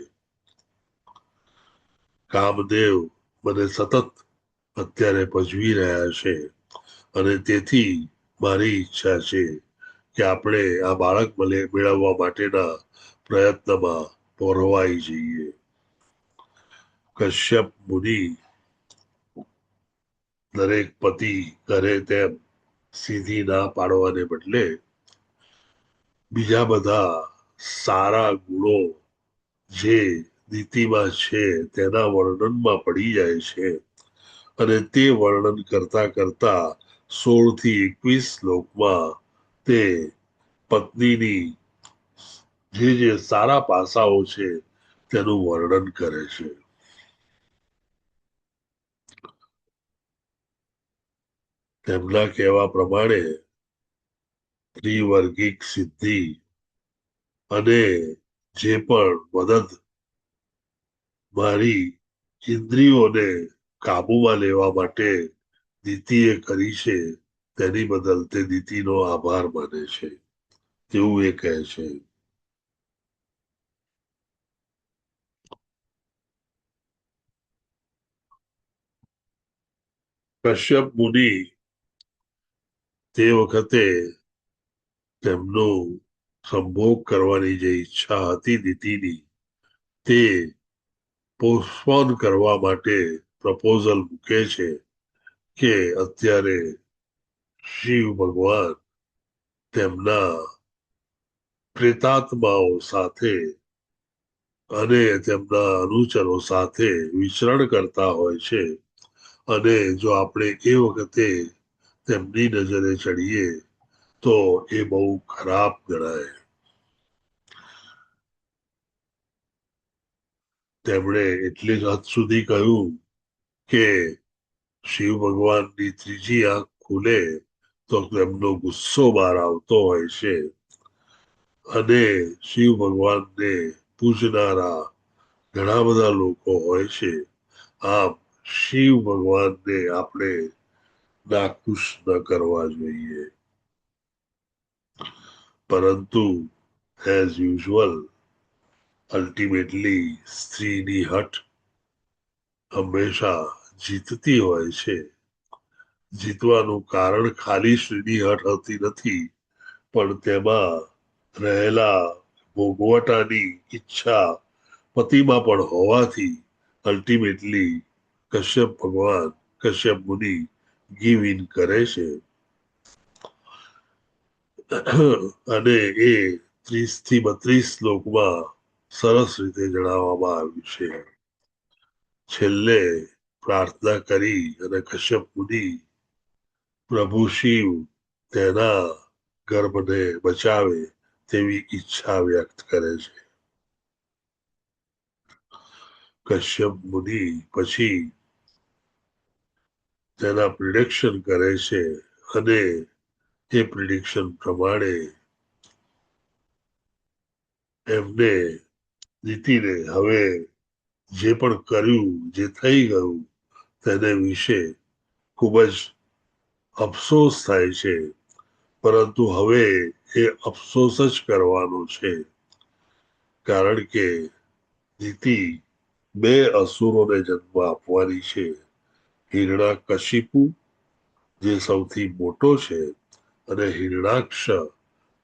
કામદેવ મને સતત અત્યારે પજવી રહ્યા છે અને તેથી મારી ઈચ્છા છે કે આપણે આ બાળક મેળવવા માટેના પ્રયત્નમાં પોરવાઈ જઈએ. કશ્યપ મુનિ દરેક પતિ કરે તેમ સીધી ના પાડવાને બદલે બીજા બધા સારા ગુણો જે નીતિમાં છે તેના વર્ણનમાં પડી જાય છે અને તે વર્ણન કરતા કરતા 16 થી 21 શ્લોકમાં તે પત્નીની જે સારા પાસાઓ છે તેનું વર્ણન કરે છે. તેમના કહેવા પ્રમાણે ત્રિવર્ગિક સિદ્ધિ અને જે પણ મદદ મારી ઇન્દ્રિયોને કાબુમાં લેવા માટે દીતીએ કરી છે તેની બદલ તે દીતીનો આભાર માને છે તેવું એ કહે છે. કશ્યપ મુનિ તે વખતે તેમનું સંભોગ કરવાની જે ઈચ્છા હતી દીતીની તે પોસ્ટપોન કરવા માટે પ્રપોઝલ મૂકે છે કે અત્યારે શિવ ભગવાન તેમના પ્રેતાત્માઓ સાથે અને તેમના અનુચરો સાથે વિચરણ કરતા હોય છે અને જો આપણે એ વખતે તેમની નજરે ચડીએ તો એ બહુ ખરાબ ગણાય. તેમણે એટલી જ હદ સુધી કહ્યું કે શિવ ભગવાનની ત્રીજી આંખ ખુલે તો તેમનો ગુસ્સો બહાર આવતો હોય છે અને શિવ ભગવાનને પૂજનારા ઘણા બધા લોકો હોય છે. આમ શિવ ભગવાનને આપણે નાખુશ ન કરવા જોઈએ. પરંતુ એઝ યુઝ્યુઅલ અલ્ટિમેટલી સ્ત્રીની હઠ હંમેશા જીતતી હોય છે. જીતવાનું કારણ ખાલી શ્રીની હઠ હોતી નથી પણ તેમાં રહેલા ભોગવટાની ઈચ્છા પતિમાં પણ હોવાથી અલ્ટિમેટલી કશ્યપ મુનિ ગીવ ઇન કરે છે અને એ 30 થી 32 શ્લોકમાં સરસ રીતે જણાવવામાં આવ્યું છે. છેલ્લે પ્રાર્થના કરી અને કશ્યપ મુનિ પ્રભુ શિવ તેના ગર્ભને બચાવે તેવી ઈચ્છા વ્યક્ત કરે છે. કશ્યપ મુનિ પછી તેના પ્રિડિક્શન કરે છે અને એ પ્રિડિક્શન પ્રમાણે એમને જીતીને હવે જે પણ કર્યું જે થઈ ગયું તેને વિશે ખૂબ જ અફસોસ થાય છે પરંતુ હવે એ અફસોસ જ કરવાનો છે કારણ કે નીતિ 2 અસુરોને જન્મ આપવાની છે. હિરણાકશિપુ જે સૌથી મોટો છે અને હિરણાક્ષ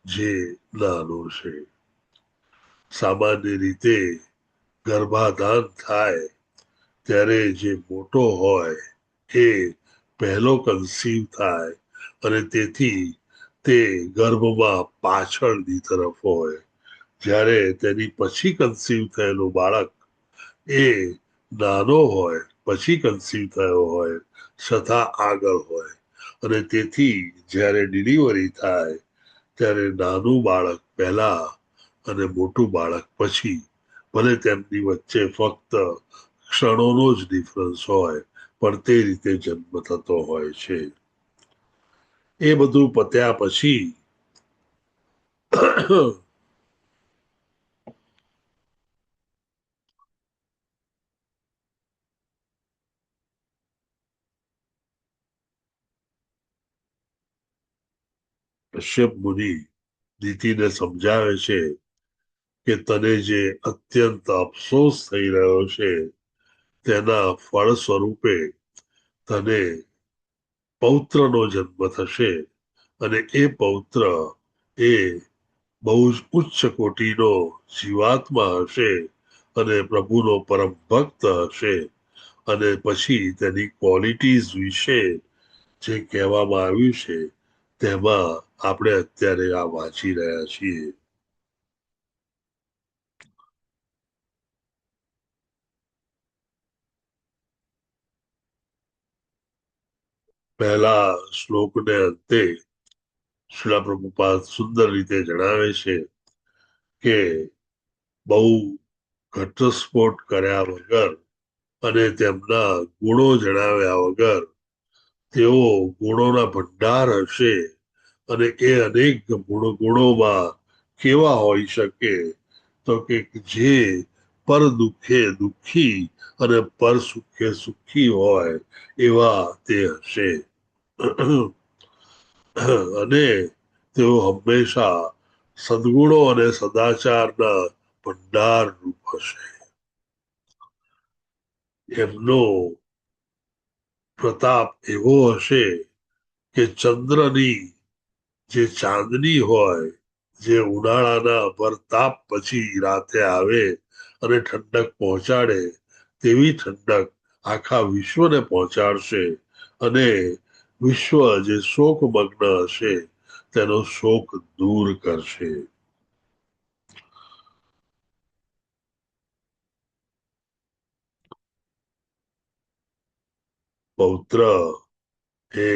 જે નાનો છે. સામાન્ય રીતે ગર્ભાધાન થાય ત્યારે જે મોટો હોય એ પહેલો કન્સીવ થાય અને તેથી તે ગર્ભમાં પાછળની તરફ હોય જ્યારે તેની પછી કન્સીવ થયેલું બાળક એ નાનો હોય પછી કન્સીવ થયો હોય છતાં આગળ હોય અને તેથી જ્યારે ડિલિવરી થાય ત્યારે નાનું બાળક પહેલા અને મોટું બાળક પછી ભલે તેમની વચ્ચે ફક્ત ક્ષણોનો જ ડિફરન્સ હોય પણ તે રીતે જન્મ થતો હોય છે. એ બધું પત્યા પછી કશ્યપ મુનિ દિતિને સમજાવે છે કે તને જે અત્યંત અફસોસ થઈ રહ્યો છે તેના ફળ સ્વરૂપે તને પૌત્રનો જન્મ થશે અને એ પૌત્ર એ બહુ જ ઉચ્ચ કોટીનો જીવાત્મા હશે અને પ્રભુનો પરમ ભક્ત હશે અને પછી તેની ક્વોલિટીઝ વિશે જે કહેવામાં આવ્યું છે તેમાં આપણે અત્યારે આ વાંચી રહ્યા છીએ. પહેલા શ્લોકને અંતે શ્રીલા પ્રભુપાદ સુંદર રીતે જણાવે છે કે બહુ ઘટસ્ફોટ કર્યા વગર અને તેમના ગુણો જણાવ્યા વગર તેઓ ગુણોના ભંડાર હશે અને એ અનેક ગુણોમાં કેવા હોઈ શકે તો કે જે પર દુઃખે દુઃખી અને પર સુખે સુખી હોય એવા તે હશે અને તેઓ હંમેશા સદગુણો અને સદાચારના ભંડાર રૂપ હશે. એમનો પ્રતાપ એવો હશે કે ચંદ્રની જે ચાંદની હોય જે ઉનાળાના ભરતાપ પછી રાતે આવે અને ઠંડક પહોંચાડે તેવી ઠંડક આખા વિશ્વને પહોંચાડશે અને વિશ્વ જે શોકમગ્ન હશે તેનો શોક દૂર કરશે. પૌત્ર એ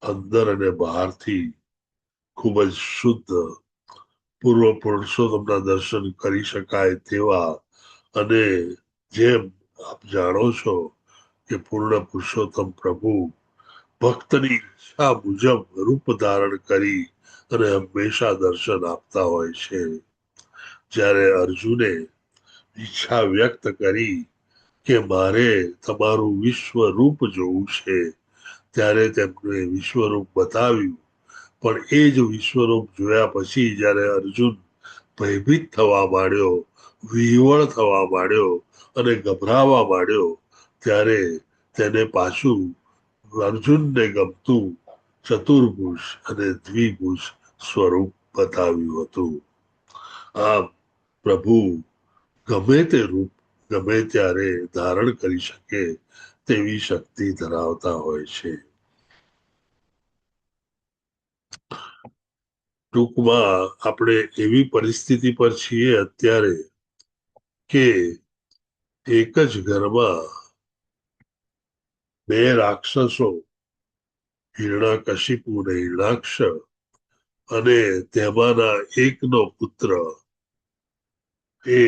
અંદર અને બહારથી ખૂબ જ શુદ્ધ પૂર્વ પુરુષોત્તમના દર્શન કરી શકાય તેવા અને જેમ આપ જાણો છો કે પૂર્ણ પુરુષોત્તમ પ્રભુ ભક્તની ઈચ્છા મુજબ રૂપ ધારણ કરી અને હંમેશા દર્શન આપતા હોય છે. જ્યારે અર્જુને ઈચ્છા વ્યક્ત કરી કે મારે તમારું વિશ્વરૂપ જોવું છે ત્યારે તેમને વિશ્વરૂપ બતાવ્યું પણ એ જ વિશ્વરૂપ જોયા પછી જ્યારે અર્જુન ભયભીત થવા માંડ્યો વિહવળ થવા માંડ્યો અને ગભરાવા માંડ્યો ત્યારે તેને પાછું અર્જુનને ગમતું ચતુર્ભુજ અને દ્વિભુજ સ્વરૂપ બતાવ્યું હતું. આમ પ્રભુ ગમે તે રૂપ ગમે ત્યારે ધારણ કરી શકે તેવી શક્તિ ધરાવતા હોય છે. ટૂંકમાં આપણે એવી પરિસ્થિતિ પર છીએ અત્યારે કે એક જ ઘરમાં બે રાક્ષસો હિરણાકશિપુ અને હિરણાક્ષ અને તેમાંના એકનો પુત્ર એ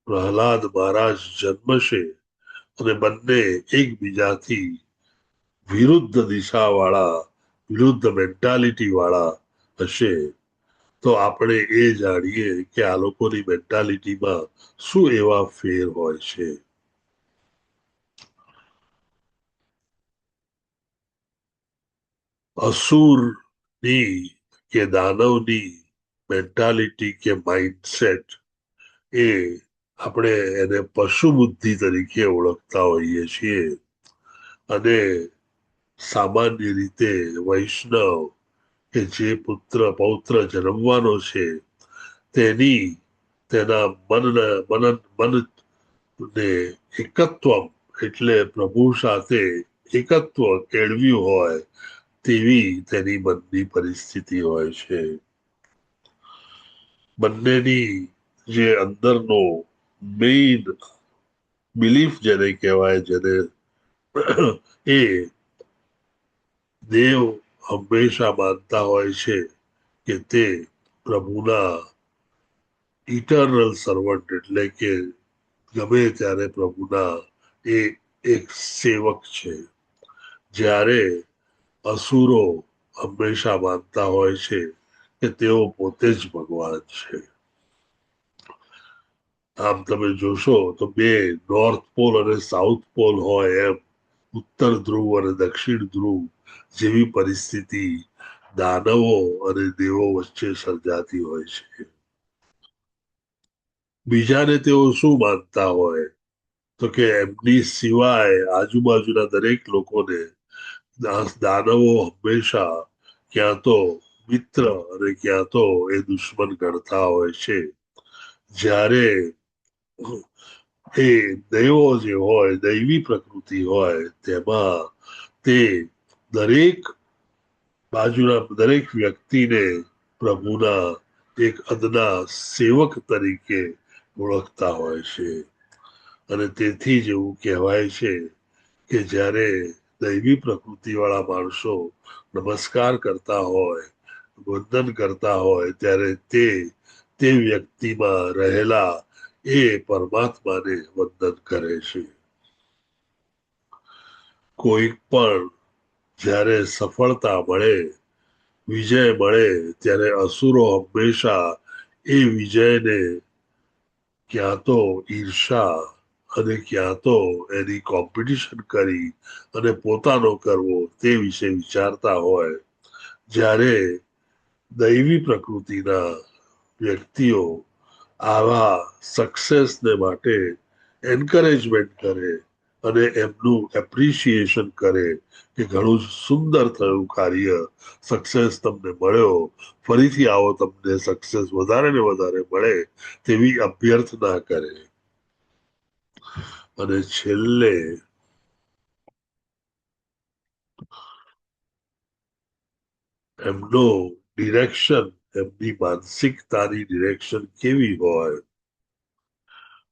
પ્રહલાદ મહારાજ જન્મશે અને બંને એકબીજાથી વિરુદ્ધ દિશા વાળા વિરુદ્ધ મેન્ટાલિટી વાળા હશે તો આપણે એ જાણીએ કે આ લોકોની મેન્ટાલિટીમાં શું એવા ફેર હોય છે. અસુરની કે દાનવની મેન્ટાલિટી કે માઇન્ડસેટ એ આપણે એને પશુ બુદ્ધિ તરીકે ઓળખતા હોઈએ છીએ અને સામાન્ય રીતે વૈષ્ણવ કે જે પુત્ર પૌત્ર જન્મવાનો છે તેની તેના મનને એકત્વ એટલે પ્રભુ સાથે એકત્વ કેળવ્યું હોય તેવી તેની મનની પરિસ્થિતિ હોય છે. બંનેની જે અંદરનો મેઇન બિલીફ જેને કહેવાય જેને એ દેવ હંમેશા માનતા હોય છે કે તે પ્રભુના ઇટર્નલ સર્વન્ટ એટલે કે ગમે ત્યારે પ્રભુના એ એક સેવક છે. જ્યારે અસુરો હંમેશા માનતા હોય છે કે તેઓ પોતે જ ભગવાન છે. આમ તમે જોશો તો બે નોર્થ પોલ અને સાઉથ પોલ હોય એમ ઉત્તર ધ્રુવ અને દક્ષિણ ધ્રુવ જેવી પરિસ્થિતિ દાનવો અને દેવો વચ્ચે સર્જાતી હોય છે. બીજાને તેઓ શું માનતા હોય તો કે એમની સિવાય આજુબાજુના દરેક લોકોને દાનવો હંમેશા ક્યાં તો મિત્ર અને ક્યાં તો એ દુશ્મન ગણતા હોય છે. જ્યારે એ દેવો જે હોય, દૈવી પ્રકૃતિ હોય, તેમાં તે દરેક બાજુના દરેક વ્યક્તિને પ્રભુના એક અદના સેવક તરીકે ઓળખતા હોય છે. અને તેથી જ એવું કહેવાય છે કે જ્યારે દૈવી પ્રકૃતિ વાળા માણસો નમસ્કાર કરતા હોય, વંદન કરતા હોય, ત્યારે તે વ્યક્તિમાં રહેલા એ પરમાત્માને વંદન કરે છે. કોઈ પણ જ્યારે સફળતા મળે, વિજય મળે, ત્યારે અસુરો હંમેશા એ વિજયને ક્યાં તો ઈર્ષા અને ક્યાં તો એની કોમ્પિટિશન કરી અને પોતાનો કરવો તે વિશે વિચારતા હોય. જ્યારે દૈવી પ્રકૃતિના વ્યક્તિઓ આવા સક્સેસને માટે એન્કરેજમેન્ટ કરે અને એમનું એપ્રિશિએશન કરે કે ઘણું સુંદર થયું કાર્ય, સક્સેસ તમને મળ્યો, ફરીથી આવો, તમને સક્સેસ વધારે ને વધારે મળે તેવી અભ્યર્થના કરે. અને છેલ્લે એમનો ડિરેક્શન, એમની માનસિકતાની ડિરેક્શન કેવી હોય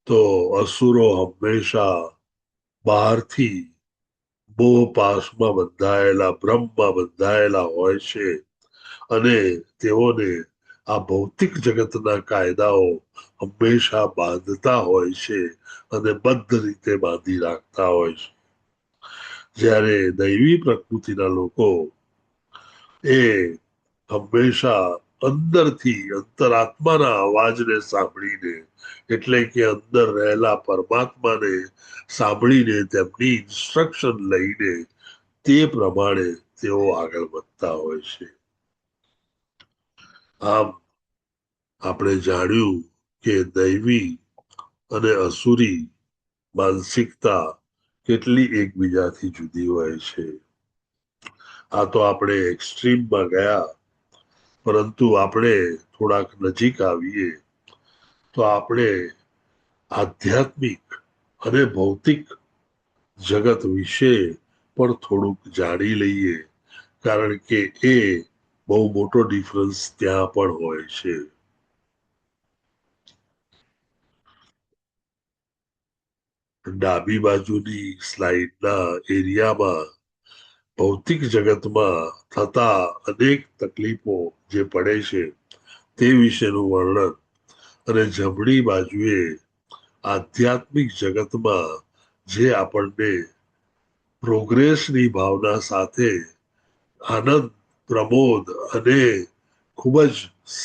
તો અસુરો હંમેશા બહારથી મોહ પાશમાં બંધાયેલા, બ્રહ્મમાં બંધાયેલા હોય છે અને તેઓને આ ભૌતિક જગતના કાયદાઓ હંમેશા બાંધતા હોય છે અને બદ્ધ રીતે બાંધી રાખતા હોય છે. જ્યારે દૈવી પ્રકૃતિના લોકો એ હંમેશા અંદરથી અંતરાત્માના અવાજને સાંભળીને, એટલે કે અંદર રહેલા પરમાત્માને સાંભળીને, તેમની ઇન્સ્ટ્રક્શન લઈને તે પ્રમાણે તેઓ આગળ વધતા હોય છે. આમ આપણે જાણ્યું કે દૈવી અને અસુરી માનસિકતા કેટલી એકબીજાથી જુદી હોય છે. આ તો આપણે એક્સ્ટ્રીમમાં ગયા, પરંતુ આપણે થોડાક નજીક આવીએ તો આપણે આધ્યાત્મિક અને ભૌતિક જગત વિશે પણ થોડુંક જાણી લઈએ, કારણ કે એ બહુ મોટો ડિફરન્સ ત્યાં પણ હોય છે. ડાબી બાજુની સ્લાઇડના એરિયામાં ભૌતિક જગતમાં થતા અનેક તકલીફો જે પડે છે તે વિશેનું વર્ણન, અને જમણી બાજુએ આધ્યાત્મિક જગતમાં જે આપણને પ્રોગ્રેસની ભાવના સાથે આનંદ, પ્રમોદ અને ખૂબ જ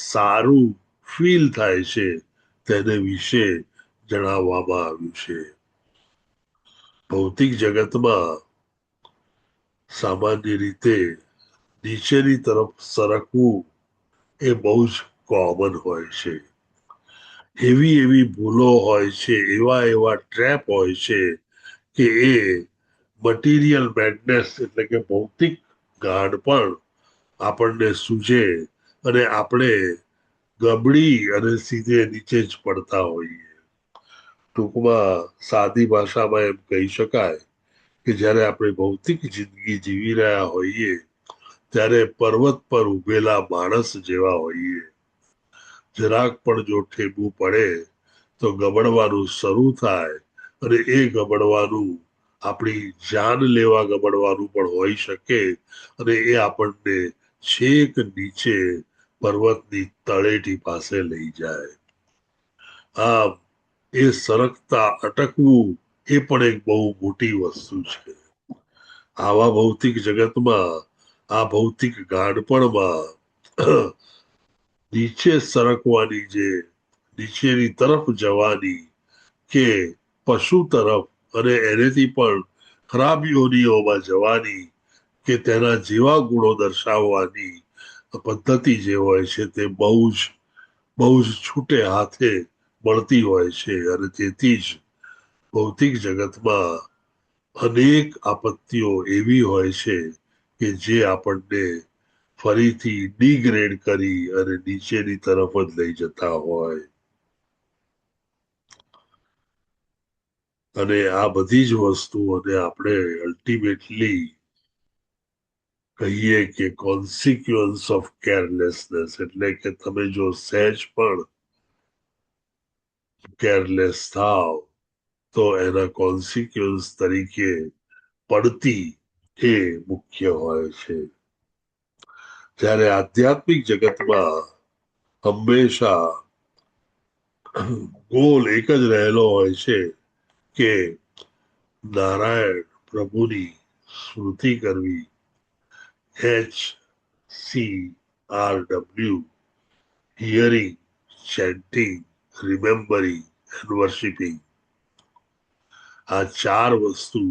સારું ફીલ થાય છે તેને વિશે જણાવવામાં આવ્યું છે. ભૌતિક જગતમાં સામાન્ય રીતે નીચેની તરફ સરકવું એ બહુ જ કોમન હોય છે. એવી ભૂલો હોય છે, એવા ટ્રેપ હોય છે કે એ મટીરિયલ મેડનેસ એટલે કે ભૌતિક ગાઢ પણ આપણને સૂજે અને આપણે ગબડી અને સીધે નીચે જ પડતા હોઈએ. ટૂંકમાં સાદી ભાષામાં એમ કહી શકાય કે જ્યારે આપણે ભૌતિક જિંદગી જીવી રહ્યા હોઈએ ત્યારે પર્વત પર ઉભેલા માણસ જેવા હોઈએ. જરાક પણ જો ઠેબુ પડે તો ગબડવાનું શરૂ થાય, અને એ ગબડવાનું આપણી જાન લેવા ગબડવાનું પણ હોઈ શકે, અને એ આપણને છેક નીચે પર્વતની તળેટી પાસે લઈ જાય. આમ એ સરકતા અટકવું એ પણ એક બહુ મોટી વસ્તુ છે. આવા ભૌતિક જગતમાં, આ ભૌતિક ગાઢપણમાં નીચે સરકવાની, જે નીચેની તરફ જવાની કે પશુ તરફ અને એનેથી પણ ખરાબ યોનિઓમાં જવાની કે તેના જેવા ગુણો દર્શાવવાની પદ્ધતિ જે હોય છે તે બહુ જ છૂટે હાથે મળતી હોય છે અને તેથી જ ભૌતિક જગતમાં અનેક આપત્તિઓ એવી હોય છે કે જે આપણને ફરીથી ડિગ્રેડ કરી અને નીચેની તરફ જ લઈ જતા હોય. અને આ બધી જ વસ્તુઓને આપણે અલ્ટિમેટલી કહીએ કે કોન્સિક્વન્સ ઓફ કેરલેસનેસ, એટલે કે તમે જો સહેજ પણ કેરલેસ થાવ તો એના કોન્સિક્વન્સ તરીકે પડતી એ મુખ્ય હોય છે. જ્યારે આધ્યાત્મિક જગતમાં હંમેશા ગોલ એક જ રહેલો હોય છે કે નારાયણ પ્રભુની સ્મૃતિ કરવી, HCRW, hearing, chanting, remembering and worshipping. આ ચાર વસ્તુ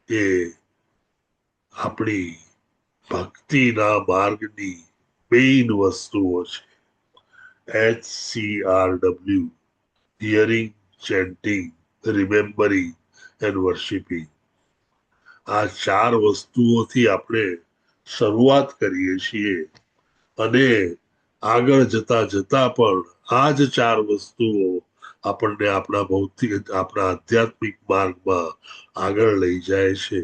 એ આપણી ભક્તિના માર્ગની મેઇન વસ્તુઓ છે. HCRW, hearing, chanting, remembering and worshipping. આ ચાર વસ્તુઓથી આપણે શરૂઆત કરીએ છીએ અને આગળ જતા જતા પણ આ જ ચાર વસ્તુઓ આપણને આપણા આધ્યાત્મિક માર્ગમાં આગળ લઈ જાય છે.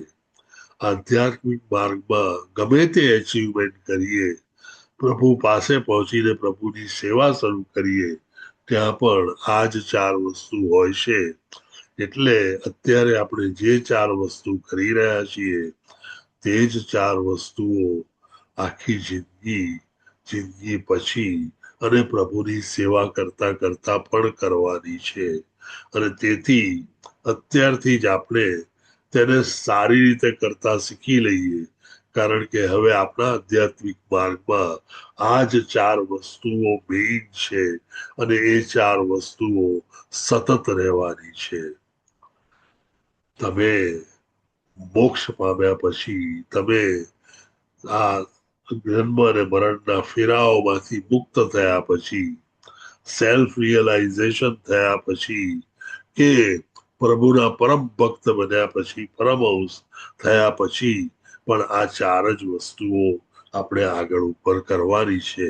આધ્યાત્મિક માર્ગમાં ગમે તે અચીવમેન્ટ કરીએ, પ્રભુ પાસે પહોંચીને પ્રભુની સેવા શરૂ કરીએ, ત્યાં પણ આ જ ચાર વસ્તુ હોય છે. એટલે અત્યારે આપણે જે ચાર વસ્તુ કરી રહ્યા છીએ તે જ ચાર વસ્તુઓ આખી જિંદગી પછી અને પ્રભુની સેવા કરતા કરતા પણ કરવાની છે. અને તેથી અત્યારથી જ આપણે તેને સારી રીતે કરતા શીખી લઈએ, કારણ કે હવે આપણા આધ્યાત્મિક માર્ગમાં આ જ ચાર વસ્તુઓ મેઇન છે અને એ ચાર વસ્તુઓ સતત રહેવાની છે. તમે મોક્ષ પામ્યા પછી, તમે આ જન્મ અને મરણના ફેરાઓમાંથી મુક્ત થયા પછી, સેલ્ફ રિયલાઇઝેશન થયા પછી, કે પ્રભુના પરમ ભક્ત બન્યા પછી, પરમહંસ થયા પછી પણ આ ચાર જ વસ્તુઓ આપણે આગળ ઉપર કરવાની છે.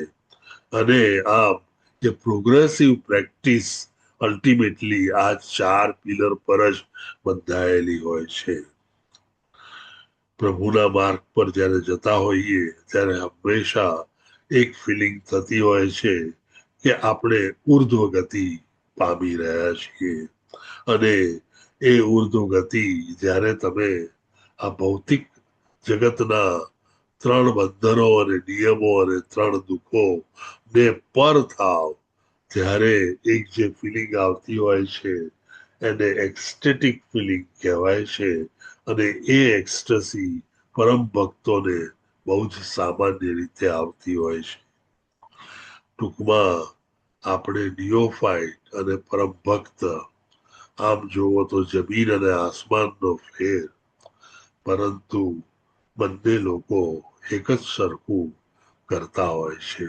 અને આમ જે પ્રોગ્રેસિવ પ્રેક્ટિસ અલ્ટિમેટલી આ ચાર પિલર પર જ બંધાયેલી હોય છે. પ્રભુના માર્ગ પર જ્યારે જતા હોઈએ ત્યારે હંમેશા એક ફિલિંગ થતી હોય છે કે આપણે ઉર્ધ્વ ગતિ પામી રહ્યા છીએ. અને એ ઉર્ધ્વ ગતિ જ્યારે તમે આ ભૌતિક જગતના 3 બંધનો અને નિયમો અને 3 દુઃખો ને પર થાવ ત્યારે એક જે ફિલિંગ આવતી હોય છે એને એક્સટેટિક ફિલિંગ કહેવાય છે. અને એ એક્સટસી પરમ ભક્તોને બહુ જ સામાન્ય રીતે આવતી હોય છે. ટૂંકમાં આપણે નિયોફાઇટ અને પરમ ભક્ત આમ જોવો તો જમીન અને આસમાનનો ફેર, પરંતુ બંને લોકો એક જ સરખું કરતા હોય છે,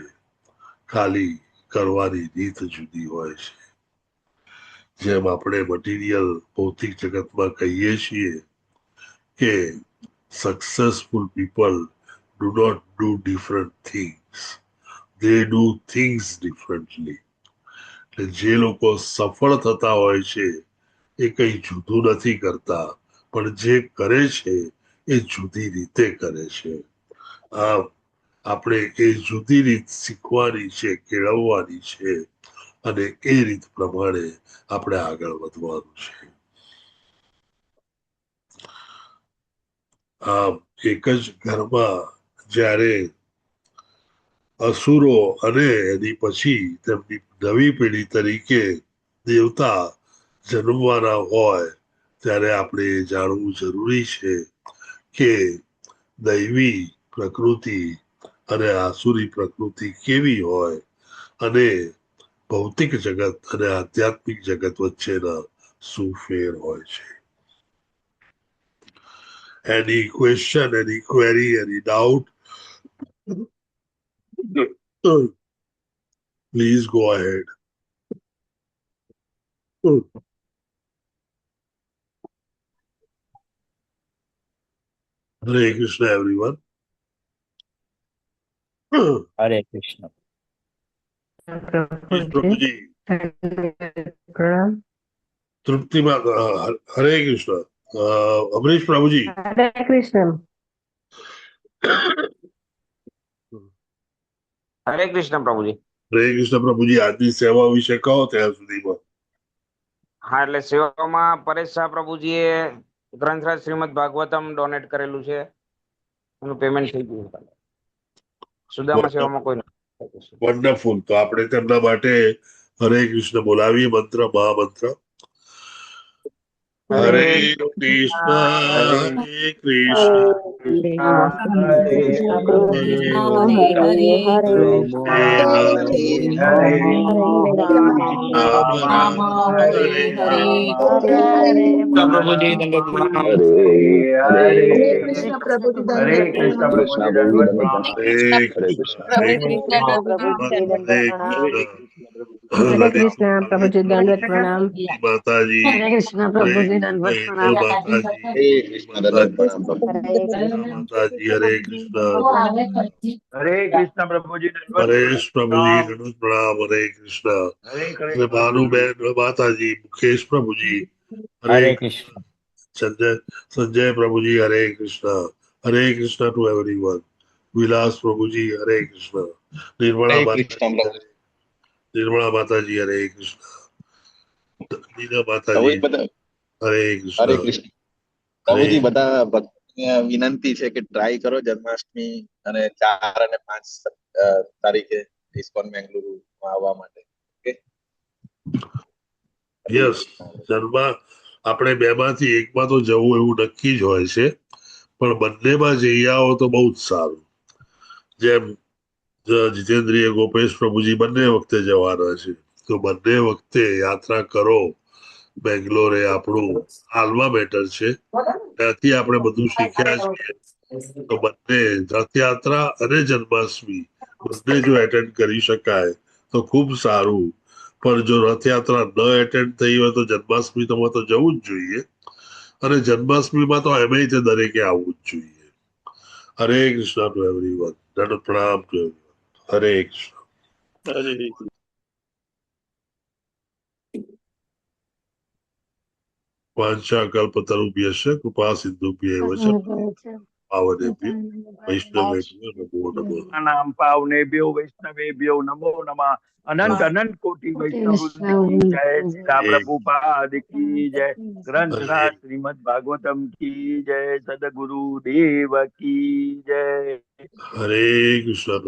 ખાલી કરવાની રીત જુદી હોય છે. જેમ આપણે મટીરિયલ ભૌતિક જગતમાં કહીએ છીએ કે successful people do not do different things, they do things differently. એટલે જે લોકો સફળ થતા હોય છે એ કઈ જુદું નથી કરતા, પણ જે કરે છે એ જુદી રીતે કરે છે. આમ આપણે એ જુદી રીત શીખવાની છે, કેળવવાની છે અને એ રીત પ્રમાણે આપણે આગળ વધવાનું છે. આમ એક જ ઘરમાં જ્યારે અસુરો અને એની પછી તેમની નવી પેઢી તરીકે દેવતા જન્મવાના હોય ત્યારે આપણે એ જાણવું જરૂરી છે કે દૈવી પ્રકૃતિ અને આસુરી પ્રકૃતિ કેવી હોય અને ભૌતિક જગત અને આધ્યાત્મિક જગત વચ્ચેના શું ફેર હોય છે. Any question, any query, any doubt? Please go ahead. Hare Krishna, everyone. Hare Krishna. Prabhuji. Trupti Mata, Hare Krishna. Amrish Prabhuji. Hare Krishna. હરે કૃષ્ણ પ્રભુજી. હરે કૃષ્ણ પ્રભુજી, આજની સેવા વિશે કહો ત્યાં સુધીમાં. હા, એટલે સેવામાં પરેશ શાહ પ્રભુજીએ ગ્રંથરાજ શ્રીમદ ભાગવતમ ડોનેટ કરેલું છે, એનું પેમેન્ટ થઈ ગયું. સુદામા સેવામાં કોઈ નથી. વન્ડરફુલ. તો આપણે તેમના માટે હરે કૃષ્ણ બોલાવીએ મંત્ર, મહામંત્ર. હરે કૃષ્ણ હરે પ્રભુજી દંડવત પ્રણામ. કૃષ્ણ પ્રભુજી દંડવત પ્રણામ. હરે કૃષ્ણ પ્રભુજી દંડવત પ્રણામ. માતાજી. હરે કૃષ્ણ પ્રભુજી દંડવત પ્રણામ. માતાજી હરે કૃષ્ણ. હરે કૃષ્ણ પ્રભુજી હરેશ પ્રભુજી દંડવત પ્રણામ. હરે કૃષ્ણ. અને ભાનુબેન માતાજી, મુકેશ પ્રભુજી હરે કૃષ્ણ. સંજય પ્રભુજી હરે કૃષ્ણ. હરે કૃષ્ણ ટુ એવરીવન. વિલાસ પ્રભુજી હરે કૃષ્ણ. નિર્મળા માતાજી હરે કૃષ્ણ. નીના માતાજી હરે કૃષ્ણ. પ્રભુજી, બધા ભક્તોને વિનંતી છે કે ટ્રાય કરો જન્માષ્ટમી અને 4 અને 5 તારીખે ઇસ્કોન બેંગલુરુ આવવા માટે. યસ, આપણે બેમાંથી એકમાં તો જવું એવું નક્કી જ હોય છે, પણ બંનેમાં જઈ આવો તો બહુ જ સારું. જેમ જીતેન્દ્રિય, ગોપેશ પ્રભુજી બંને વખતે જવાના છે, તો બંને વખતે યાત્રા કરો. બેંગ્લોર એ આપણું હાલમાં બેટર છે, ત્યાંથી આપણે બધું શીખ્યા છીએ. તો બંને રથયાત્રા અને જન્માષ્ટમી બંને જો એટેન્ડ કરી શકાય તો ખૂબ સારું. પણ જો રથયાત્રા ન એટેન્ડ થઈ હોય તો જન્માષ્ટમીમાં તો જવું જ જોઈએ, અને જન્માષ્ટમીમાં તો એમાંય તે દરેકે આવવું જ જોઈએ. હરે કૃષ્ણ ટુ એવરીવન. દંડ પ્રણામ ટુ એવરીવન. હરે કૃષ્ણ. વાંછા કલ્પતરુભ્યશ્ચ કૃપા સિંધુભ્યૈવ ચ પાવનેભ્યો વૈષ્ણવેભ્યો નમો નમઃ. નામ પાવનેભ્યો વૈષ્ણવેભ્યો નમો નમઃ. અનંત અનંત કોટી વૈષ્ણવ કી જય. શ્રીલા પ્રભુપાદ કી જય. ગ્રંથરાજ શ્રીમદ ભાગવતમ કી જય. સદગુરુ દેવ કી જય. હરે કૃષ્ણ.